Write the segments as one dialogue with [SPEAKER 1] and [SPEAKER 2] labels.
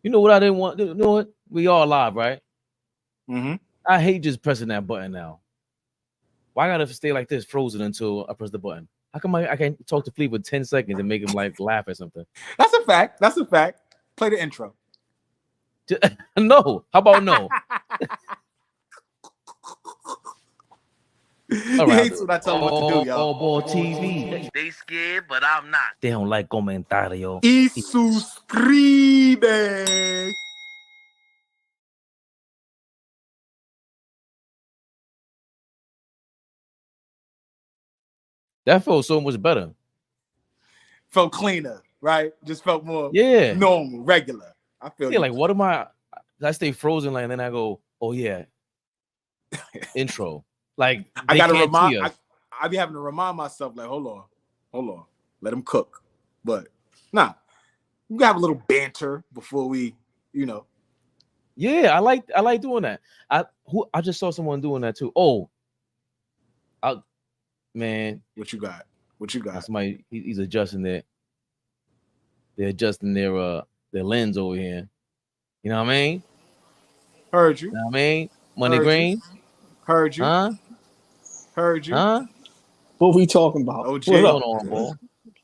[SPEAKER 1] You know what I didn't want? You know what? We all live, right?
[SPEAKER 2] Mm-hmm.
[SPEAKER 1] I hate just pressing that button now. Why gotta stay like this, frozen until I press the button? How come I can't talk to Flea for 10 seconds and make him like laugh or something?
[SPEAKER 2] That's a fact. That's a fact. Play the intro.
[SPEAKER 1] No. How about no?
[SPEAKER 2] All right, he hates when I tell him what to do, y'all.
[SPEAKER 1] AllBall TV. They scared, but I'm not. They don't like comentario.
[SPEAKER 2] Y suscribe.
[SPEAKER 1] That felt so much better.
[SPEAKER 2] Felt cleaner, right? Just felt more normal, regular. I feel
[SPEAKER 1] like, what am I stay frozen like, and then I go, oh yeah, intro. Like,
[SPEAKER 2] I gotta remind. I be having to remind myself, like, hold on, let him cook. But nah, we gotta have a little banter before we, you know.
[SPEAKER 1] Yeah, I like doing that. I just saw someone doing that too. Oh, man,
[SPEAKER 2] what you got?
[SPEAKER 1] Somebody he's adjusting their. They're adjusting their lens over here. You know what I mean?
[SPEAKER 2] Heard you.
[SPEAKER 1] You know what I mean? Money Green.
[SPEAKER 2] Heard you.
[SPEAKER 1] Huh?
[SPEAKER 2] Heard you.
[SPEAKER 1] Huh?
[SPEAKER 3] What we talking about?
[SPEAKER 2] OG.
[SPEAKER 3] What up?
[SPEAKER 1] On, boy?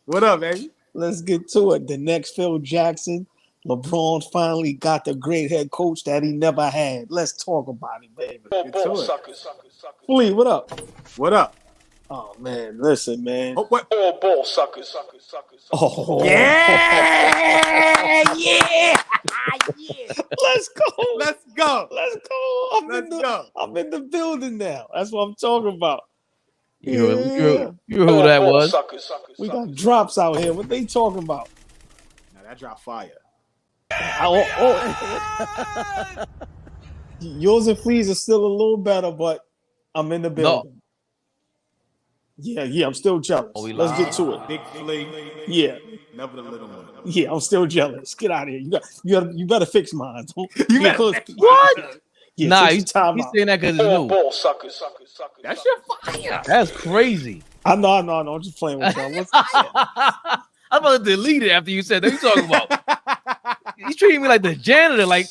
[SPEAKER 2] What up, baby?
[SPEAKER 3] Let's get to it. The next Phil Jackson. LeBron finally got the great head coach that he never had. Let's talk about it, baby. Flea, what up?
[SPEAKER 2] What up?
[SPEAKER 3] Oh man, listen, man.
[SPEAKER 2] Oh, what?
[SPEAKER 4] All ball suckers.
[SPEAKER 3] Oh
[SPEAKER 2] yeah.
[SPEAKER 3] Let's go.
[SPEAKER 2] Let's go.
[SPEAKER 3] I'm in the building now. That's what I'm talking about.
[SPEAKER 1] You heard who that was?
[SPEAKER 3] We got drops out here. What they talking about?
[SPEAKER 2] Now that drop fire.
[SPEAKER 3] Yours and Flea's are still a little better, but I'm in the building. No. Yeah, I'm still jealous. Let's get to it.
[SPEAKER 2] Big Flea.
[SPEAKER 3] Yeah.
[SPEAKER 2] Never the little one.
[SPEAKER 3] Yeah, I'm still jealous. Get out of here. You better fix mine.
[SPEAKER 2] You better
[SPEAKER 1] what?
[SPEAKER 3] Yeah,
[SPEAKER 1] nah, he's saying that because it's new.
[SPEAKER 4] Ball suckers.
[SPEAKER 2] That's your fire.
[SPEAKER 1] That's crazy.
[SPEAKER 3] I know. I'm just playing with y'all.
[SPEAKER 1] I'm about to delete it after you said that. What you talking about? He's treating me like the janitor, like.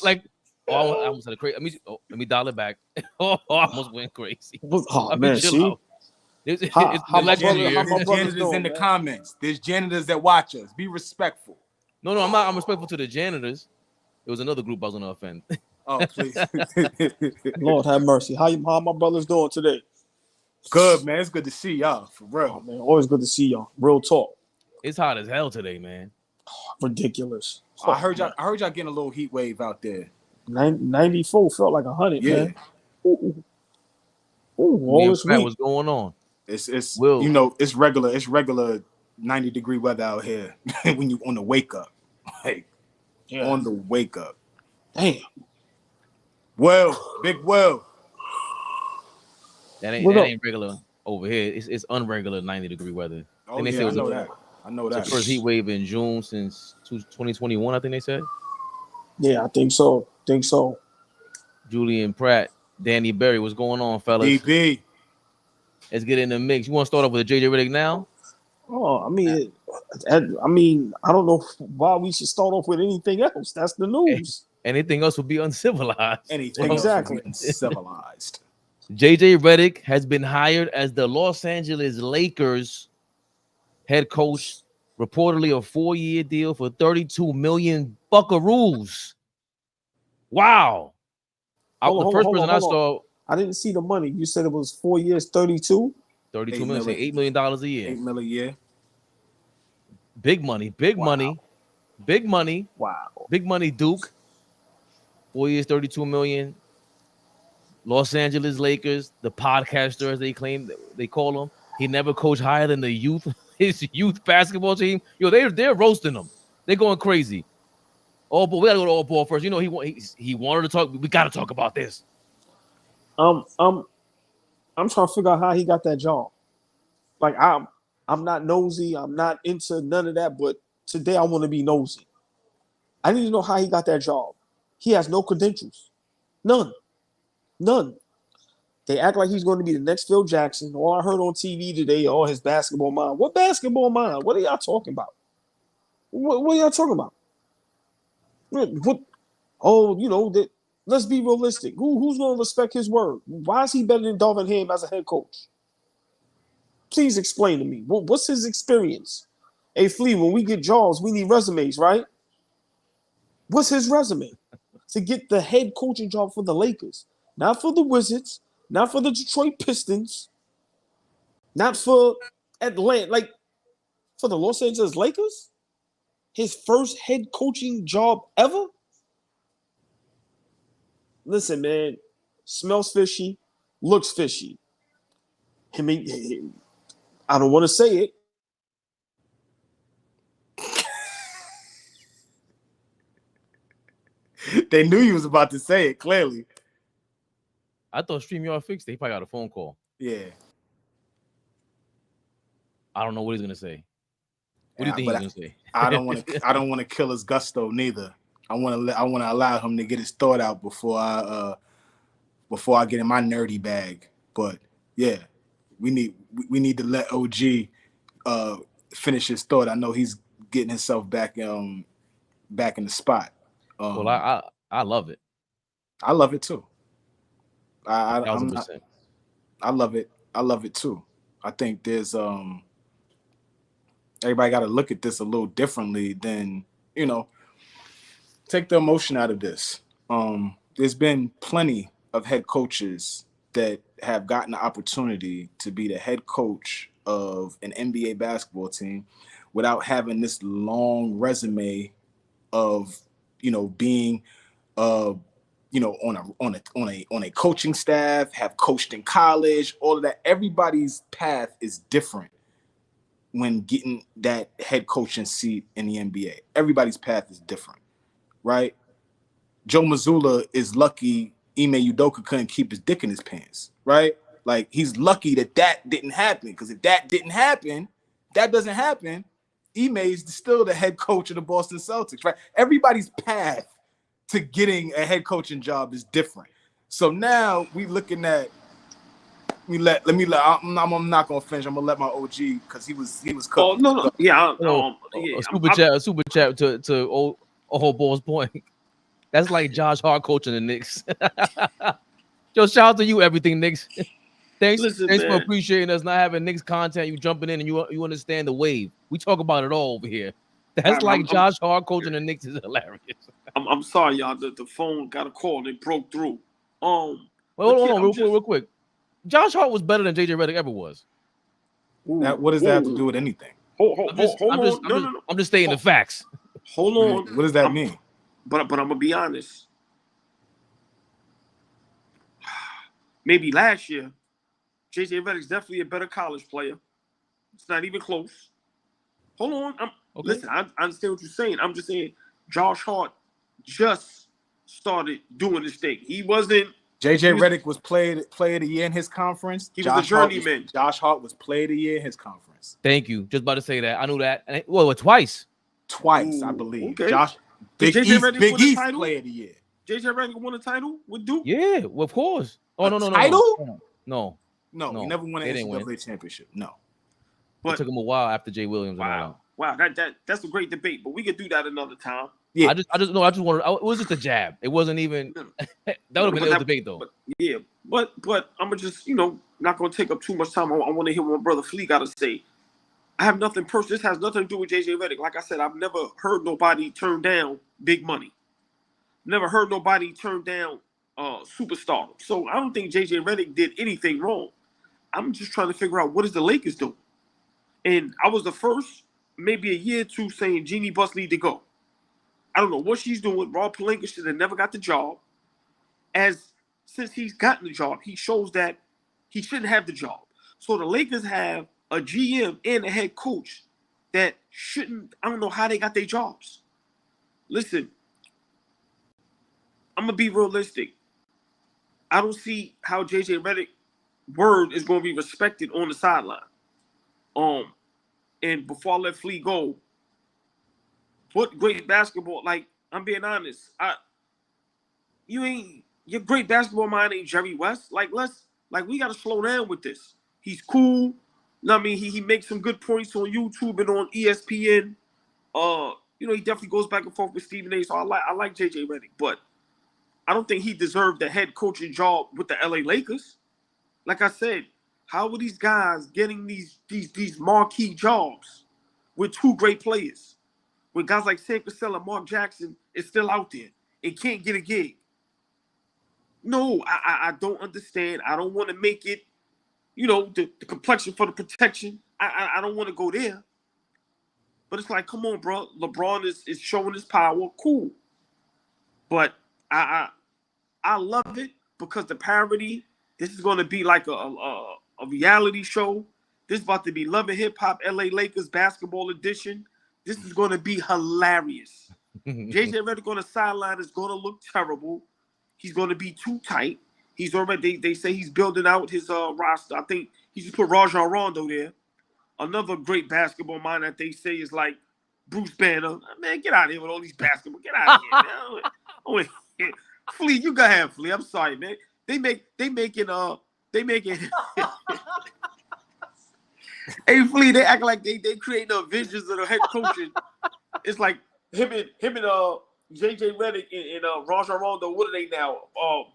[SPEAKER 1] Oh, I almost had a crazy. Let me dial it back. I almost went crazy.
[SPEAKER 3] Oh man, see.
[SPEAKER 2] How my janitors in the comments. There's janitors that watch us. Be respectful.
[SPEAKER 1] No, I'm not. I'm respectful to the janitors. It was another group I was gonna offend.
[SPEAKER 2] Oh, please.
[SPEAKER 3] Lord have mercy. How my brothers doing today?
[SPEAKER 2] Good, man. It's good to see y'all. For real.
[SPEAKER 3] Oh, man, always good to see y'all. Real talk.
[SPEAKER 1] It's hot as hell today, man.
[SPEAKER 3] Ridiculous.
[SPEAKER 2] I heard y'all getting a little heat wave out there.
[SPEAKER 3] 94 felt like 100, man. Ooh, all this week.
[SPEAKER 1] What's going on?
[SPEAKER 2] It's you know, it's regular 90-degree weather out here when you on the wake up. Like on the wake up.
[SPEAKER 3] Damn.
[SPEAKER 2] Well, big well.
[SPEAKER 1] That ain't regular over here. It's unregular 90-degree weather.
[SPEAKER 2] Oh, yeah, I know that. I know that.
[SPEAKER 1] It's the first heat wave in June since 2021, I think they said.
[SPEAKER 3] Yeah, I think so.
[SPEAKER 1] Julian Pratt, Danny Berry, what's going on, fellas?
[SPEAKER 2] DB.
[SPEAKER 1] Let's get in the mix. You want to start off with JJ Redick now?
[SPEAKER 3] Oh, I mean, I don't know why we should start off with anything else. That's the news.
[SPEAKER 1] Anything else would be uncivilized.
[SPEAKER 2] Anything else would be uncivilized.
[SPEAKER 1] JJ Redick has been hired as the Los Angeles Lakers head coach, reportedly a 4-year deal for $32 million buckaroos. Wow. The first person I saw.
[SPEAKER 3] I didn't see the money. You said it was 4 years, 32?
[SPEAKER 1] 32 million, $8 million a year.
[SPEAKER 2] $8 million a year.
[SPEAKER 1] Big money.
[SPEAKER 3] Wow.
[SPEAKER 1] Big money, Duke. 4 years, 32 million. Los Angeles Lakers, the podcaster, as they claim, they call him. He never coached higher than his youth basketball team. Yo, they're roasting him. They're going crazy. Oh, but we gotta go to all ball first. You know, he wanted to talk. We gotta talk about this.
[SPEAKER 3] I'm trying to figure out how he got that job. Like I'm not nosy. I'm not into none of that. But today I want to be nosy. I need to know how he got that job. He has no credentials. None. They act like he's going to be the next Phil Jackson. All I heard on TV today, his basketball mind. What basketball mind? What are y'all talking about? What are y'all talking about? What oh, that let's be realistic. Who's going to respect his word? Why is he better than Darvin Ham as a head coach? Please explain to me. What's his experience? Hey, Flea, when we get jobs, we need resumes, right? What's his resume? To get the head coaching job for the Lakers, not for the Wizards, not for the Detroit Pistons, not for Atlanta, like for the Los Angeles Lakers? His first head coaching job ever? Listen, man, smells fishy, looks fishy. I mean, I don't want to say it.
[SPEAKER 2] They knew you was about to say it, clearly.
[SPEAKER 1] I thought StreamYard fixed it. He probably got a phone call.
[SPEAKER 2] Yeah.
[SPEAKER 1] I don't know what he's gonna say. What do you think he's gonna say?
[SPEAKER 2] I don't want to kill his gusto neither. I want to allow him to get his thought out before I get in my nerdy bag. But yeah, we need to let OG finish his thought. I know he's getting himself back in the spot.
[SPEAKER 1] Well, I love it.
[SPEAKER 2] I love it too. I
[SPEAKER 1] 1000%.
[SPEAKER 2] I love it. I love it too. I think there's everybody got to look at this a little differently than, take the emotion out of this. There's been plenty of head coaches that have gotten the opportunity to be the head coach of an NBA basketball team without having this long resume of, being on a coaching staff, have coached in college, all of that. Everybody's path is different when getting that head coaching seat in the NBA. Everybody's path is different, right? Joe Mazzulla is lucky Ime Udoka couldn't keep his dick in his pants, right? Like, he's lucky that didn't happen, because if that doesn't happen, Ime is still the head coach of the Boston Celtics, right? Everybody's path to getting a head coaching job is different. So now we looking at I'm not gonna finish. I'm gonna let my OG, because he was cooking.
[SPEAKER 3] Oh no, yeah,
[SPEAKER 1] super chat to old Ball's point. That's like Josh Hart coaching the Knicks. Yo, shout out to you, everything Knicks. Thanks for appreciating us, not having Knicks content. You jumping in and you understand the wave. We talk about it all over here. That's Josh Hart coaching the Knicks is hilarious.
[SPEAKER 3] I'm sorry, y'all. The phone got a call and it broke through.
[SPEAKER 1] Hold on, real quick. Josh Hart was better than JJ Redick ever was.
[SPEAKER 2] What does that have to do with anything?
[SPEAKER 1] I'm just stating the facts.
[SPEAKER 3] Hold on.
[SPEAKER 2] What does that mean?
[SPEAKER 3] But I'm gonna be honest. Maybe last year, JJ Redick's definitely a better college player. It's not even close. Hold on. Listen, I understand what you're saying. I'm just saying Josh Hart just started doing this thing. He wasn't.
[SPEAKER 2] JJ Redick was player of the year in his conference.
[SPEAKER 3] He was a journeyman.
[SPEAKER 2] Josh Hart was player of the year in his conference.
[SPEAKER 1] Thank you. Just about to say that. I knew that. And twice.
[SPEAKER 2] Twice, I believe.
[SPEAKER 3] Okay.
[SPEAKER 2] Big East player of the year.
[SPEAKER 3] JJ Redick won a title with Duke?
[SPEAKER 1] Yeah, well, of course. Oh, no.
[SPEAKER 2] Title?
[SPEAKER 1] No,
[SPEAKER 2] he never won an NCAA championship. No.
[SPEAKER 1] But it took him a while after Jay Williams.
[SPEAKER 3] Wow, that's a great debate, but we could do that another time.
[SPEAKER 1] Yeah, I just wanted. It was just a jab. It wasn't even. That would have been a debate though.
[SPEAKER 3] But I'm gonna just not gonna take up too much time. I want to hear what my brother Flea got to say. I have nothing personal. This has nothing to do with JJ Redick. Like I said, I've never heard nobody turn down big money. Never heard nobody turn down superstar. So I don't think JJ Redick did anything wrong. I'm just trying to figure out what is the Lakers doing. And I was the first, maybe a year or two, saying Jeannie Buss need to go. I don't know what she's doing. Rob Pelinka should have never got the job. Since he's gotten the job, he shows that he shouldn't have the job. So the Lakers have a GM and a head coach that shouldn't. I don't know how they got their jobs. Listen, I'm gonna be realistic. I don't see how JJ Redick's word is going to be respected on the sideline. And before I let Flea go, what great basketball? Like, I'm being honest. Your great basketball mind ain't Jerry West. We got to slow down with this. He's cool. I mean, he makes some good points on YouTube and on ESPN. He definitely goes back and forth with Stephen A. So I like JJ Redick, but I don't think he deserved the head coaching job with the LA Lakers. Like I said, how are these guys getting these marquee jobs with two great players? With guys like Sam Cassell and Mark Jackson is still out there and can't get a gig. No, I don't understand. I don't want to make it, the complexion for the protection. I don't want to go there. But it's like, come on, bro. LeBron is showing his power. Cool. But I love it because the parody, this is going to be like a reality show. This is about to be Love and Hip Hop LA Lakers basketball edition. This is going to be hilarious. JJ Redick on the sideline is going to look terrible. He's going to be too tight. He's already, they say he's building out his roster. I think he just put Rajon Rondo there. Another great basketball mind that they say is like Bruce Banner. Man, get out of here with all these basketball. Get out of here, man. Oh, Flea, you go ahead, Flea. I'm sorry, man. They making Hey, Flea, they act like they create the visions of the head coaching. It's like him and JJ Redick and Rajon Rondo. What are they now?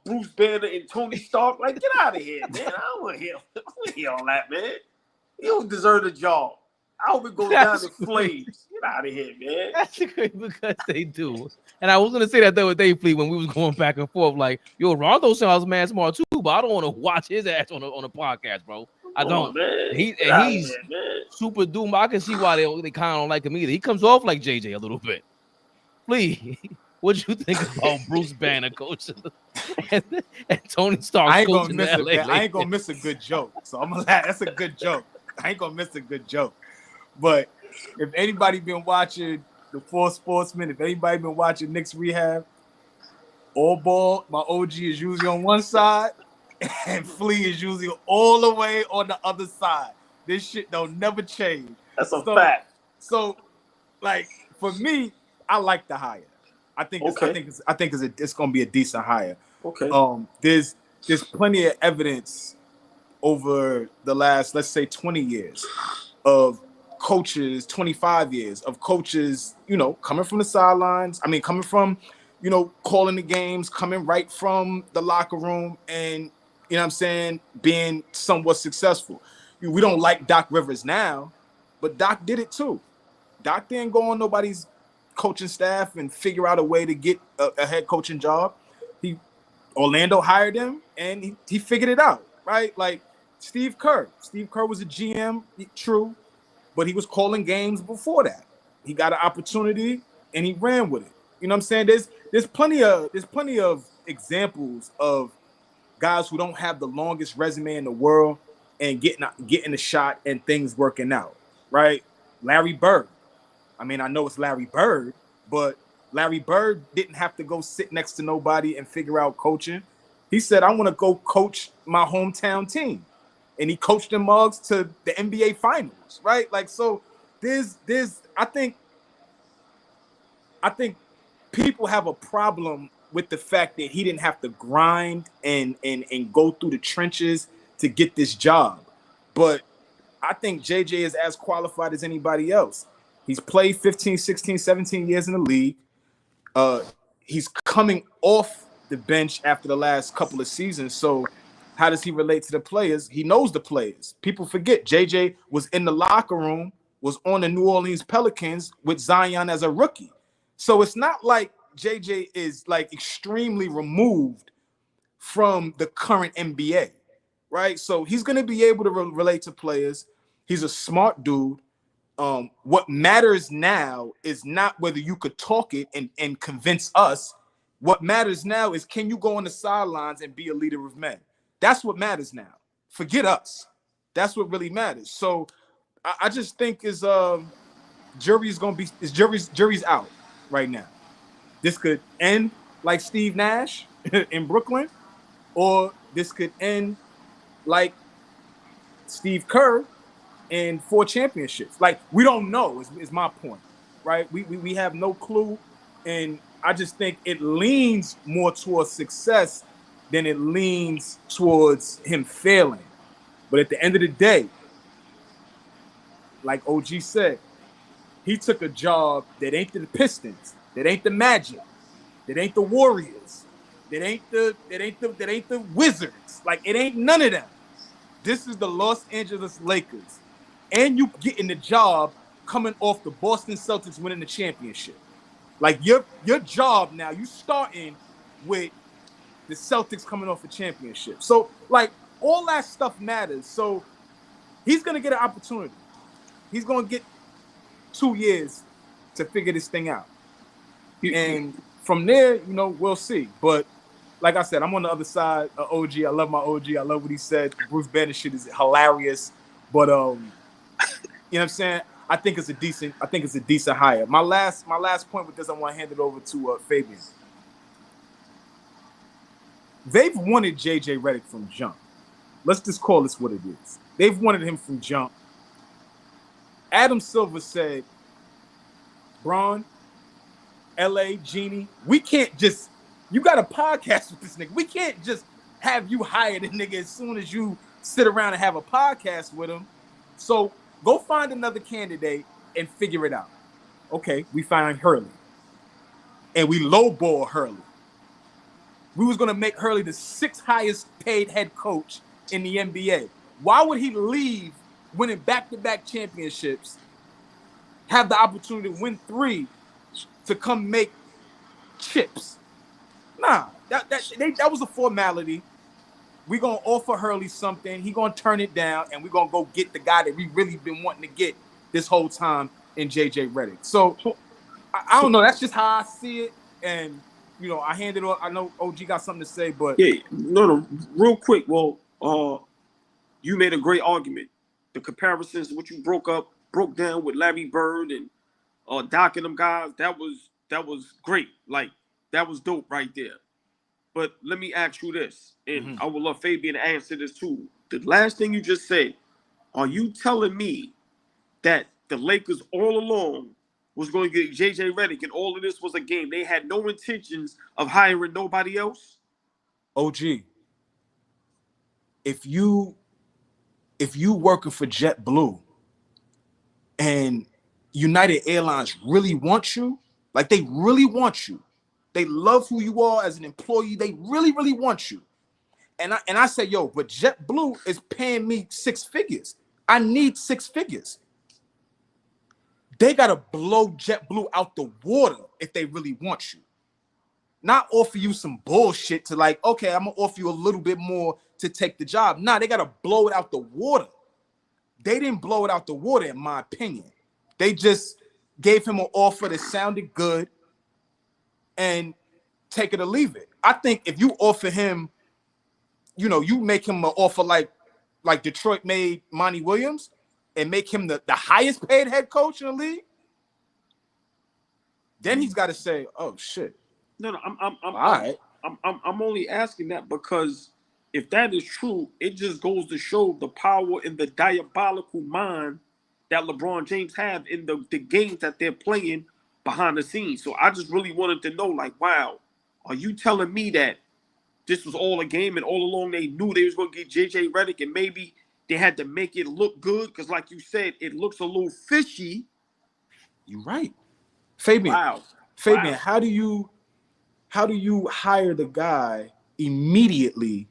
[SPEAKER 3] Bruce Banner and Tony Stark. Like, get out of here, man. I don't want to hear all that, man. You don't deserve the job. I hope it goes down in flames. Get out of here, man.
[SPEAKER 1] That's great because they do. And I was gonna say that the other day, Flea, when we was going back and forth, like, yo, Rondo sounds man smart too, but I don't want to watch his ass on a podcast, bro. I don't.
[SPEAKER 3] Man.
[SPEAKER 1] He's
[SPEAKER 3] Here, man.
[SPEAKER 1] super doom. I can see why they kind of don't like him either. He comes off like JJ a little bit. Flea, what you think about Bruce Banner coaching and Tony Stark?
[SPEAKER 2] I ain't gonna miss a good joke. So I'm gonna laugh. That's a good joke. I ain't gonna miss a good joke. But if anybody been watching the Four Sportsmen, if anybody been watching Knicks Rehab, AllBall, my OG is usually on one side, and Flea is usually all the way on the other side. This shit don't never change.
[SPEAKER 3] That's a fact.
[SPEAKER 2] So, like, for me, I like the hire. I think it's gonna be a decent hire.
[SPEAKER 3] Okay.
[SPEAKER 2] There's plenty of evidence over the last, let's say, 20 years of coaches, 25 years of coaches, coming from the sidelines. I mean, coming from, calling the games, coming right from the locker room and, you know what I'm saying, being somewhat successful. We don't like Doc Rivers now, but Doc did it too. Doc didn't go on nobody's coaching staff and figure out a way to get a head coaching job. Orlando hired him and he figured it out, right? Like Steve Kerr. Steve Kerr was a GM, true, but he was calling games before that. He got an opportunity and he ran with it. You know what I'm saying? There's plenty of examples of guys who don't have the longest resume in the world and getting a shot and things working out, right? Larry Bird. I mean, I know it's Larry Bird, but Larry Bird didn't have to go sit next to nobody and figure out coaching. He said, I want to go coach my hometown team. And he coached them mugs to the NBA finals, right? Like, so I think people have a problem with the fact that he didn't have to grind and go through the trenches to get this job. But I think JJ is as qualified as anybody else. He's played 15, 16, 17 years in the league. He's coming off the bench after the last couple of seasons. So how does he relate to the players? He knows the players. People forget JJ was in the locker room, was on the New Orleans Pelicans with Zion as a rookie. So it's not like JJ is like extremely removed from the current NBA, right? So he's going to be able to relate to players. He's a smart dude. What matters now is not whether you could talk it and convince us. What matters now is, can you go on the sidelines and be a leader of men? That's what matters now. Forget us. That's what really matters. So I just think jury's out right now. This could end like Steve Nash in Brooklyn, or this could end like Steve Kerr and 4 championships. Like, we don't know is my point, right? We have no clue. And I just think it leans more towards success than it leans towards him failing. But at the end of the day, like OG said, he took a job that ain't the Pistons, that ain't the Magic, that ain't the Warriors, That ain't the Wizards. Like, it ain't none of them. This is the Los Angeles Lakers. And you getting the job coming off the Boston Celtics winning the championship. Like, your job now, you starting with the Celtics coming off a championship. So, like, all that stuff matters. So he's gonna get an opportunity. He's gonna get 2 years to figure this thing out. And from there, you know, we'll see. But like I said, I'm on the other side of OG. I love my OG. I love what he said. Bruce Banner shit is hilarious. But you know what I'm saying? I think it's a decent hire. My last point with this, I want to hand it over to Fabian. They've wanted JJ Redick from jump. Let's just call this what it is. They've wanted him from jump. Adam Silver said, Bron, LA, Genie, we can't just, you got a podcast with this nigga. We can't just have you hire the nigga as soon as you sit around and have a podcast with him. So go find another candidate and figure it out. Okay, we find Hurley. And we lowball Hurley. We was going to make Hurley the 6th highest paid head coach in the NBA. Why would he leave winning back-to-back championships, have the opportunity to win 3 to come make chips? Nah, that was a formality. We're going to offer Hurley something. He going to turn it down, and we're going to go get the guy that we really been wanting to get this whole time in JJ Redick. So, I don't know. That's just how I see it. And, you know, I hand it off. I know OG got something to say, but
[SPEAKER 3] Yeah, no, real quick. Well, you made a great argument. The comparisons, what you broke down with Larry Bird and Doc and them guys, that was great. Like, that was dope right there. But let me ask you this, and I would love Fabian to answer this too. The last thing you just said, are you telling me that the Lakers all along was going to get JJ Redick and all of this was a game? They had no intentions of hiring nobody else?
[SPEAKER 2] OG, if you working for JetBlue and United Airlines really want you, like they really want you, they love who you are as an employee, they really, really want you. And I say, yo, but JetBlue is paying me 6 figures. I need 6 figures. They got to blow JetBlue out the water if they really want you. Not offer you some bullshit to like, okay, I'm going to offer you a little bit more to take the job. Nah, they got to blow it out the water. They didn't blow it out the water, in my opinion. They just gave him an offer that sounded good and take it or leave it. I think if you offer him, you know, you make him an offer like Detroit made Monty Williams and make him the highest paid head coach in the league, then he's got to say, "Oh shit."
[SPEAKER 3] No,
[SPEAKER 2] right.
[SPEAKER 3] I'm only asking that because if that is true, it just goes to show the power and the diabolical mind that LeBron James have in the games that they're playing behind the scenes. So I just really wanted to know, like, wow, are you telling me that this was all a game and all along they knew they was going to get JJ Redick and maybe they had to make it look good? Because like you said, it looks a little fishy.
[SPEAKER 2] You're right. Fabian,
[SPEAKER 3] Wow.
[SPEAKER 2] how do you hire the guy immediately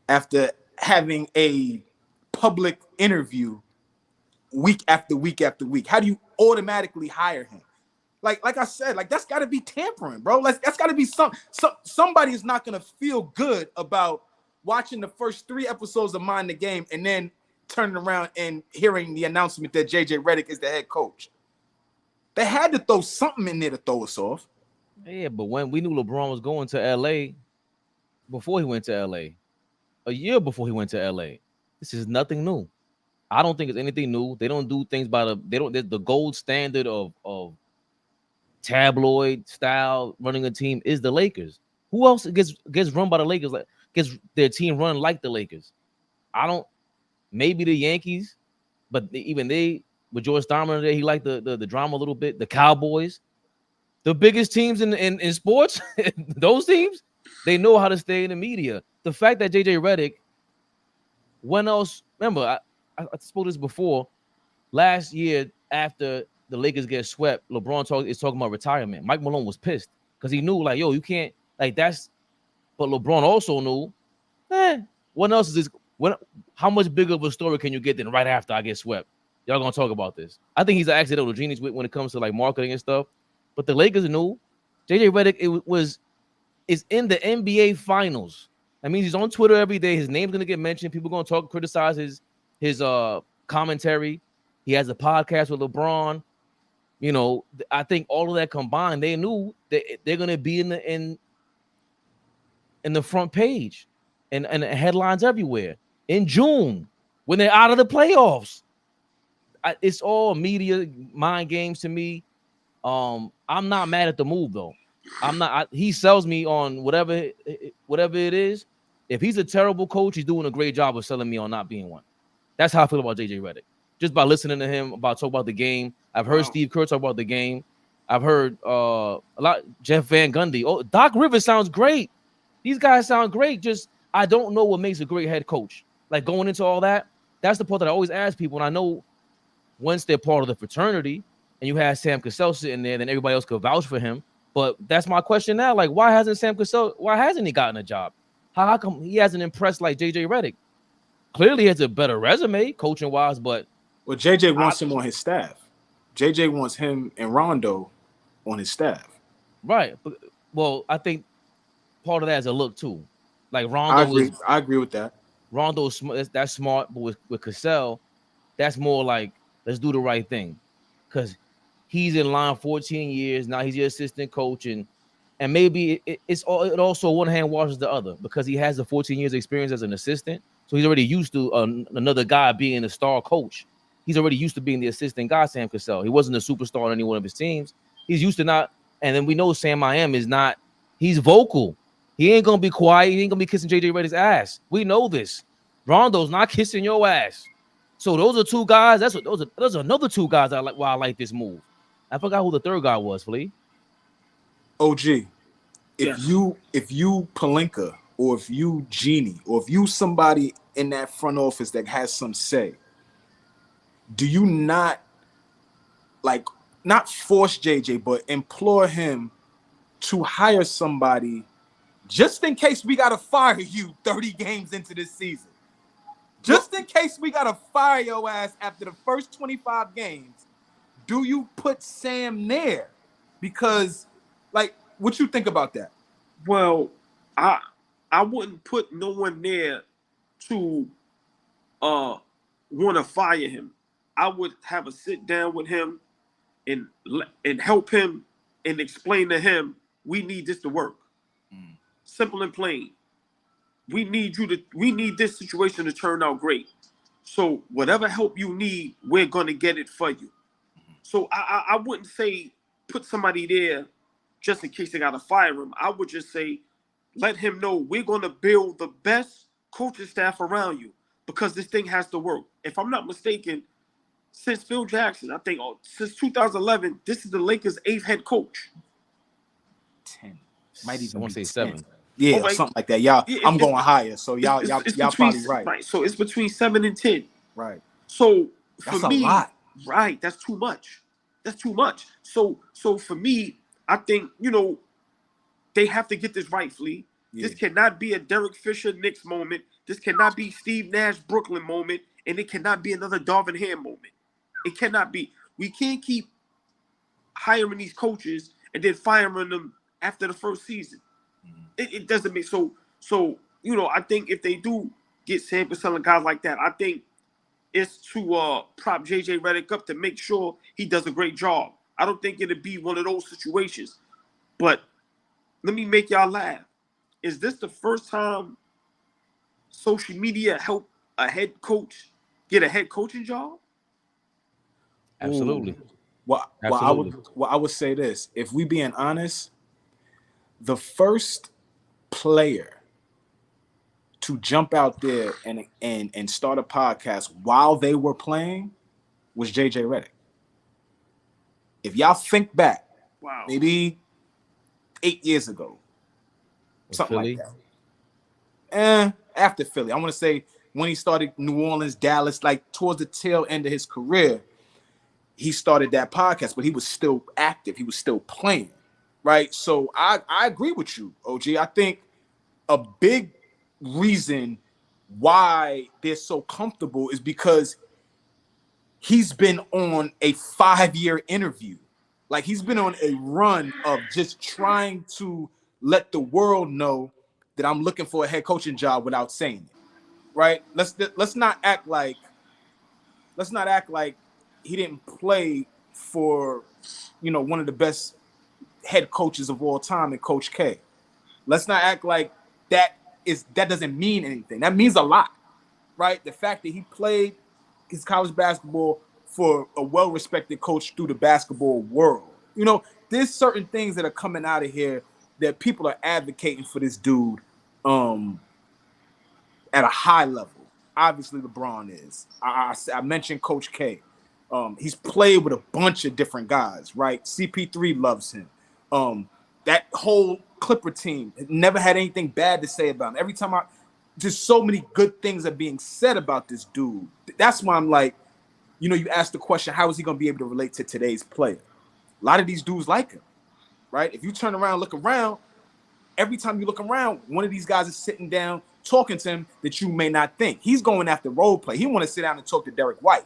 [SPEAKER 2] after having a public interview week after week after week? How do you automatically hire him? Like I said, like that's got to be tampering, bro. That's got to be somebody is not gonna feel good about watching the first 3 episodes of Mind the Game and then turning around and hearing the announcement that JJ Redick is the head coach. They had to throw something in there to throw us off.
[SPEAKER 1] Yeah, but when we knew LeBron was going to LA before he went to LA, a year before he went to LA, this is nothing new. I don't think it's anything new. They don't do things by the gold standard of tabloid style running a team is the Lakers. Who else gets run by the Lakers? Like gets their team run like the Lakers? Maybe the Yankees, but even they with George Steinbrenner there, he liked the drama a little bit. The Cowboys, the biggest teams in sports, those teams, they know how to stay in the media. The fact that JJ Redick, when else? Remember, I spoke this before. Last year, after the Lakers get swept, LeBron is talking about retirement. Mike Malone was pissed because he knew, like, yo, you can't, like, that's But LeBron also knew, what else is this? How much bigger of a story can you get than right after I get swept? Y'all gonna talk about this. I think he's an accidental genius when it comes to like marketing and stuff. But the Lakers knew JJ Redick is in the NBA finals. That means he's on Twitter every day. His name's gonna get mentioned. People gonna talk, criticize his commentary. He has a podcast with LeBron. You know, I think all of that combined, they knew that they're gonna be in the front page and headlines everywhere in June when they're out of the playoffs. It's all media mind games to me. I'm not mad at the move though. I'm not. He sells me on whatever it is. If he's a terrible coach, he's doing a great job of selling me on not being one. That's how I feel about JJ Redick. Just by listening to him talk about the game. I've heard Steve Kerr talk about the game. I've heard a lot. Jeff Van Gundy. Oh, Doc Rivers sounds great. These guys sound great. Just I don't know what makes a great head coach. Like going into all that. That's the part that I always ask people. And I know once they're part of the fraternity, and you have Sam Cassell sitting there, then everybody else could vouch for him. But that's my question now. Like, why hasn't he gotten a job? How come he hasn't impressed like JJ Redick? Clearly he has a better resume, coaching wise, but
[SPEAKER 2] well, JJ wants him on his staff. JJ wants him and Rondo on his staff.
[SPEAKER 1] Right. But, well, I think part of that is a look too. Like Rondo,
[SPEAKER 2] I agree with that.
[SPEAKER 1] Rondo's that's smart, but with Cassell, that's more like let's do the right thing, because he's in line 14 years now. He's your assistant coach, and maybe it also one hand washes the other because he has the 14 years experience as an assistant, so he's already used to another guy being a star coach. He's already used to being the assistant guy, Sam Cassell. He wasn't a superstar on any one of his teams. He's used to not, and then we know Sam I.M. is not. He's vocal. He ain't gonna be quiet. He ain't gonna be kissing JJ Redick's ass. We know this. Rondo's not kissing your ass. So those are two guys. Those are another two guys I like. Why I like this move. I forgot who the third guy was, Flea.
[SPEAKER 2] OG, if you Palinka, or if you Genie, or if you somebody in that front office that has some say, do you not force JJ, but implore him to hire somebody just in case we gotta fire you 30 games into this season? Just in case we gotta fire your ass after the first 25 games, do you put Sam there? Because, what you think about that?
[SPEAKER 3] Well, I wouldn't put no one there to want to fire him. I would have a sit down with him and help him and explain to him we need this to work. Simple and plain. We need this situation to turn out great. So whatever help you need, we're gonna get it for you. So I wouldn't say put somebody there just in case they gotta fire him. I would just say let him know we're gonna build the best coaching staff around you because this thing has to work. If I'm not mistaken, since Phil Jackson, I think since 2011, this is the Lakers' 8th head coach.
[SPEAKER 2] 10. Might even
[SPEAKER 1] I want to say
[SPEAKER 2] 7.
[SPEAKER 1] 7.
[SPEAKER 2] Yeah, something like that. Y'all, I'm going higher, so y'all probably right.
[SPEAKER 3] Right. So it's between 7 and 10.
[SPEAKER 2] Right.
[SPEAKER 3] So
[SPEAKER 2] that's
[SPEAKER 3] for me,
[SPEAKER 2] a lot.
[SPEAKER 3] Right, that's too much. That's too much. So for me, I think they have to get this right, Flea. Yeah. This cannot be a Derek Fisher Knicks moment. This cannot be Steve Nash Brooklyn moment, and it cannot be another Darvin Ham moment. It cannot be. We can't keep hiring these coaches and then firing them after the first season. It doesn't make so. I think if they do get Sam Cassell and guys like that, I think it's to prop JJ Redick up to make sure he does a great job. I don't think it'd be one of those situations. But let me make y'all laugh. Is this the first time social media helped a head coach get a head coaching job?
[SPEAKER 1] Absolutely.
[SPEAKER 2] Well, I would say this. If we being honest, the first player to jump out there and start a podcast while they were playing was JJ Redick. If y'all think back, maybe 8 years ago, something
[SPEAKER 1] Philly?
[SPEAKER 2] like that. After Philly, I want to say when he started New Orleans, Dallas, towards the tail end of his career, he started that podcast, but he was still active. He was still playing, right? So I agree with you, OG. I think a big reason why they're so comfortable is because he's been on a 5-year interview. Like, he's been on a run of just trying to let the world know that I'm looking for a head coaching job without saying it. Right? Let's not act like he didn't play for, one of the best head coaches of all time in Coach K. Let's not act like that doesn't mean anything. That means a lot, right? The fact that he played his college basketball for a well-respected coach through the basketball world. There's certain things that are coming out of here that people are advocating for this dude at a high level. Obviously, LeBron is. I mentioned Coach K. He's played with a bunch of different guys, right? CP3 loves him. That whole Clipper team never had anything bad to say about him. Every time just so many good things are being said about this dude. That's why I'm like, you ask the question, how is he going to be able to relate to today's player? A lot of these dudes like him, right? If you turn around and look around, every time you look around, one of these guys is sitting down talking to him that you may not think. He's going after role play. He want to sit down and talk to Derek White.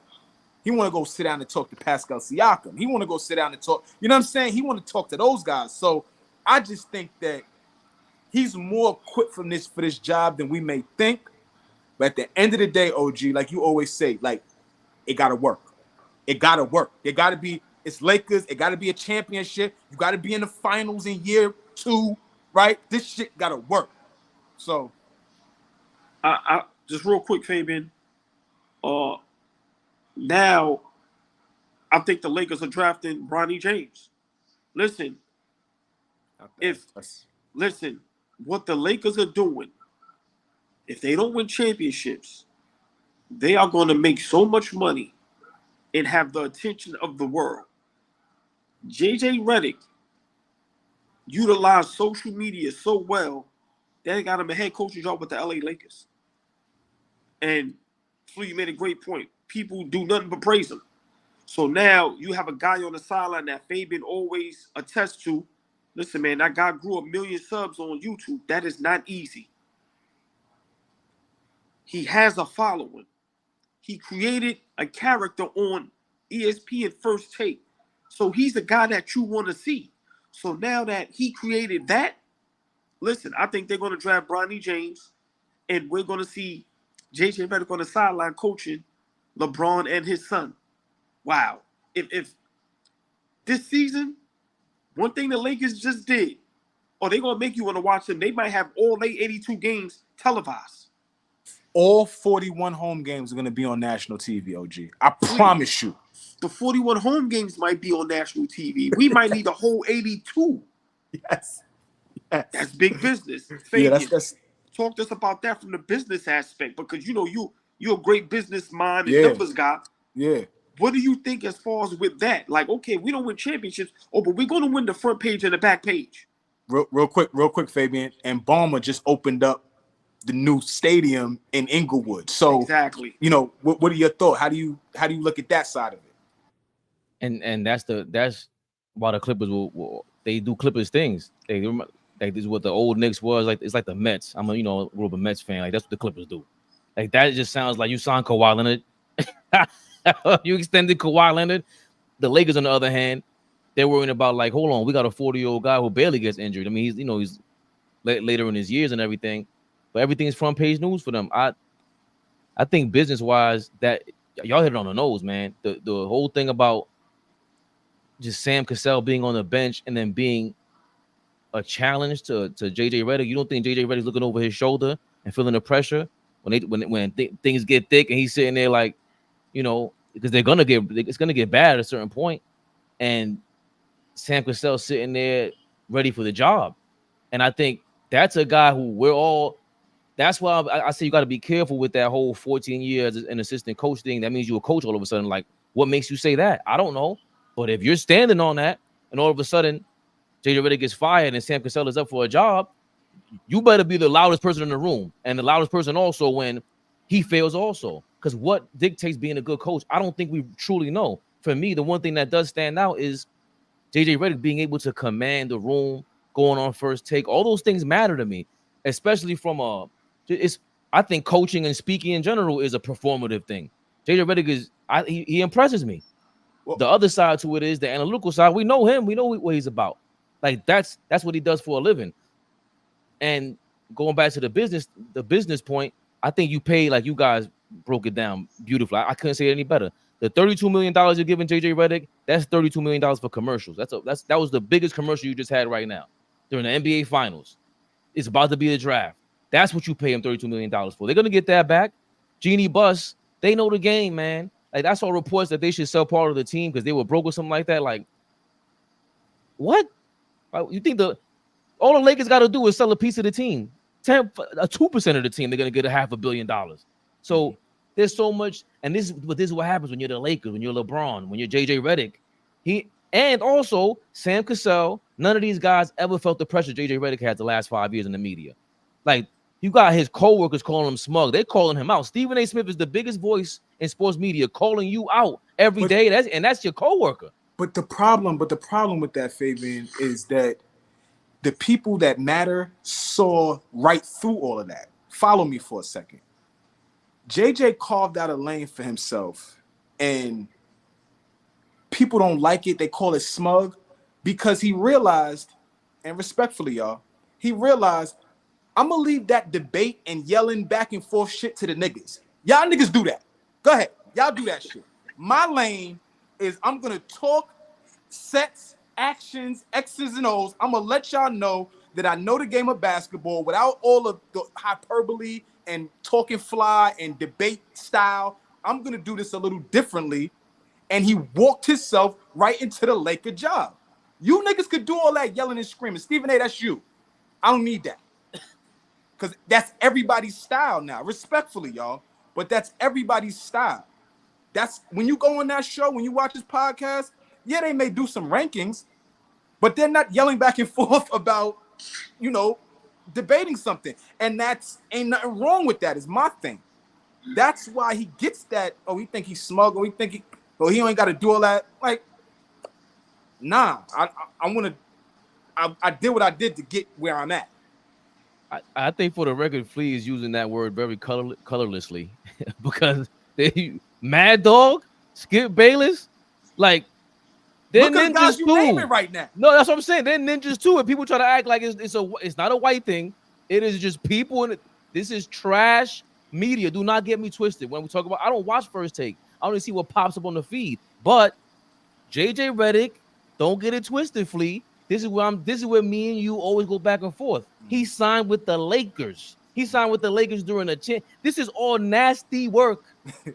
[SPEAKER 2] He want to go sit down and talk to Pascal Siakam. He want to go sit down and talk. You know what I'm saying? He want to talk to those guys. So I just think that he's more equipped for this job than we may think. But at the end of the day, OG, like you always say, like, it got to work. It got to work. It got to be, it's Lakers. It got to be a championship. You got to be in the finals in year 2, right? This shit got to work. So.
[SPEAKER 3] I just real quick, Fabian. Now, I think the Lakers are drafting Bronny James. Listen, what the Lakers are doing, if they don't win championships, they are going to make so much money and have the attention of the world. JJ Redick utilized social media so well that they got him a head coaching job with the LA Lakers. And Flu, you made a great point. People do nothing but praise him. So now you have a guy on the sideline that Fabian always attests to. Listen, man, that guy grew 1 million subs on YouTube. That is not easy. He has a following. He created a character on ESPN First Take. So he's the guy that you want to see. So now that he created that, listen, I think they're going to draft Bronny James, and we're going to see JJ Redick on the sideline coaching LeBron and his son. Wow. If this season, one thing the Lakers just did, they're going to make you want to watch them. They might have all 82 games televised.
[SPEAKER 2] All 41 home games are going to be on national TV, OG. I promise you.
[SPEAKER 3] The 41 home games might be on national TV. We might need a whole 82.
[SPEAKER 2] Yes.
[SPEAKER 3] That's big business. Fabian,
[SPEAKER 2] that's
[SPEAKER 3] talk to us about that from the business aspect, because you're a great business mind and numbers guy.
[SPEAKER 2] Yeah.
[SPEAKER 3] What do you think as far as with that? Like, okay, we don't win championships, but we're going to win the front page and the back page.
[SPEAKER 2] Real quick, Fabian. And Balmer just opened up the new stadium in Inglewood. So
[SPEAKER 3] exactly.
[SPEAKER 2] What are your thoughts? How do you look at that side of it?
[SPEAKER 1] And that's why the Clippers they do Clippers things. They like, this is what the old Knicks was like. It's like the Mets. I'm a grew up a Mets fan. Like, that's what the Clippers do. Like, that just sounds like you signed Kawhi Leonard. You extended Kawhi Leonard. The Lakers, on the other hand, they're worrying about, like, hold on, we got a 40-year-old guy who barely gets injured. I mean, he's later in his years and everything, but everything is front page news for them. I think business wise, that y'all hit it on the nose, man. The whole thing about just Sam Cassell being on the bench and then being a challenge to JJ Redick. You don't think JJ Redick's looking over his shoulder and feeling the pressure when things get thick and he's sitting there like, because it's gonna get bad at a certain point, and Sam Cassell sitting there ready for the job. And I think that's a guy who that's why I say you got to be careful with that whole 14 years as an assistant coach thing. That means you're a coach all of a sudden. Like, what makes you say that? I don't know. But if you're standing on that and all of a sudden JJ Redick gets fired and Sam Cassell is up for a job, you better be the loudest person in the room, and the loudest person also when he fails also. Because what dictates being a good coach, I don't think we truly know. For me, the one thing that does stand out is JJ Redick being able to command the room, going on first take. All those things matter to me. especially from I think coaching and speaking in general is a performative thing. JJ Redick he impresses me.
[SPEAKER 2] Well,
[SPEAKER 1] The other side to it is the analytical side. We know him. We know what he's about. Like that's what he does for a living. And going back to the business point, I think you pay, like you guys broke it down beautifully. I couldn't say it any better. The $32 million you're giving JJ Redick, that's $32 million for commercials. That was the biggest commercial you just had right now during the NBA Finals. It's about to be a draft. That's what you pay him $32 million for. They're gonna get that back. Genie Bus, they know the game, man. Like that's all reports that they should sell part of the team because they were broke or something like that. Like, what? You think all the Lakers got to do is sell a piece of the team, 2% of the team, they're gonna get $500 million. So there's so much, and this is what happens when you're the Lakers, when you're LeBron, when you're JJ Redick. And also Sam Cassell. None of these guys ever felt the pressure JJ Redick had the last 5 years in the media. Like you got his co-workers calling him smug. They're calling him out. Stephen A. Smith is the biggest voice in sports media, calling you out every day. That's your co-worker.
[SPEAKER 2] But the problem with that, Fabian, is that the people that matter saw right through all of that. Follow me for a second. JJ carved out a lane for himself, and people don't like it. They call it smug because he realized, and respectfully, y'all, he realized, I'm going to leave that debate and yelling back and forth shit to the niggas. Y'all niggas do that. Go ahead. Y'all do that shit. My lane is I'm going to talk sets, actions, X's and O's. I'm going to let y'all know that I know the game of basketball without all of the hyperbole and talking fly and debate style. I'm going to do this a little differently. And he walked himself right into the Laker job. You niggas could do all that yelling and screaming. Stephen A., that's you. I don't need that. Because that's everybody's style now. Respectfully, y'all. But that's everybody's style. That's when you go on that show, when you watch this podcast, yeah, they may do some rankings, but they're not yelling back and forth about, debating something. And ain't nothing wrong with that, is my thing. That's why he gets that, he think he's smug, or he ain't got to do all that. Like, nah, I did what I did to get where I'm at.
[SPEAKER 1] I think for the record, Flea is using that word very colorlessly because Mad Dog, Skip Bayless, like they're ninjas
[SPEAKER 2] guys, you
[SPEAKER 1] too.
[SPEAKER 2] name it right now.
[SPEAKER 1] No, that's what I'm saying. They're ninjas too, and people try to act like it's not a white thing. It is just people in it. This is trash media. Do not get me twisted. When we talk about, I don't watch First Take. I only see what pops up on the feed. But JJ Redick, don't get it twisted, Flea. This is where me and you always go back and forth. He signed with the Lakers. He signed with the Lakers during a chance. This is all nasty work.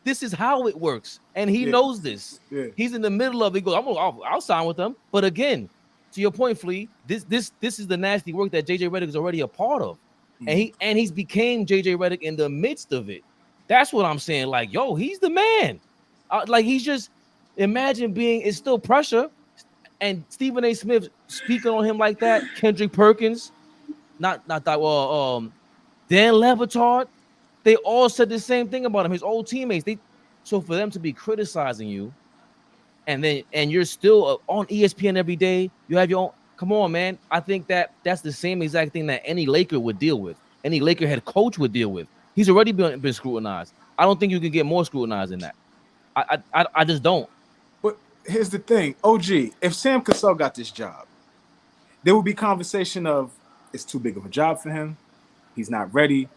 [SPEAKER 1] This is how it works, and he knows this. Yeah. He's in the middle of it. He goes, I'll sign with them. But again, to your point, Flea, this is the nasty work that JJ Redick is already a part of, and he's became JJ Redick in the midst of it. That's what I'm saying. Like, yo, he's the man. Like he's just imagine it's still pressure. And Stephen A. Smith speaking on him like that, Kendrick Perkins, not that Dan Levitard, they all said the same thing about him, his old teammates. So for them to be criticizing you, and you're still on ESPN every day, you have your own. Come on, man. I think that's the same exact thing that any Laker would deal with, any Laker head coach would deal with. He's already been scrutinized. I don't think you can get more scrutinized than that. I just don't.
[SPEAKER 2] Here's the thing, OG, if Sam Cassell got this job, there would be conversation of it's too big of a job for him. He's not ready.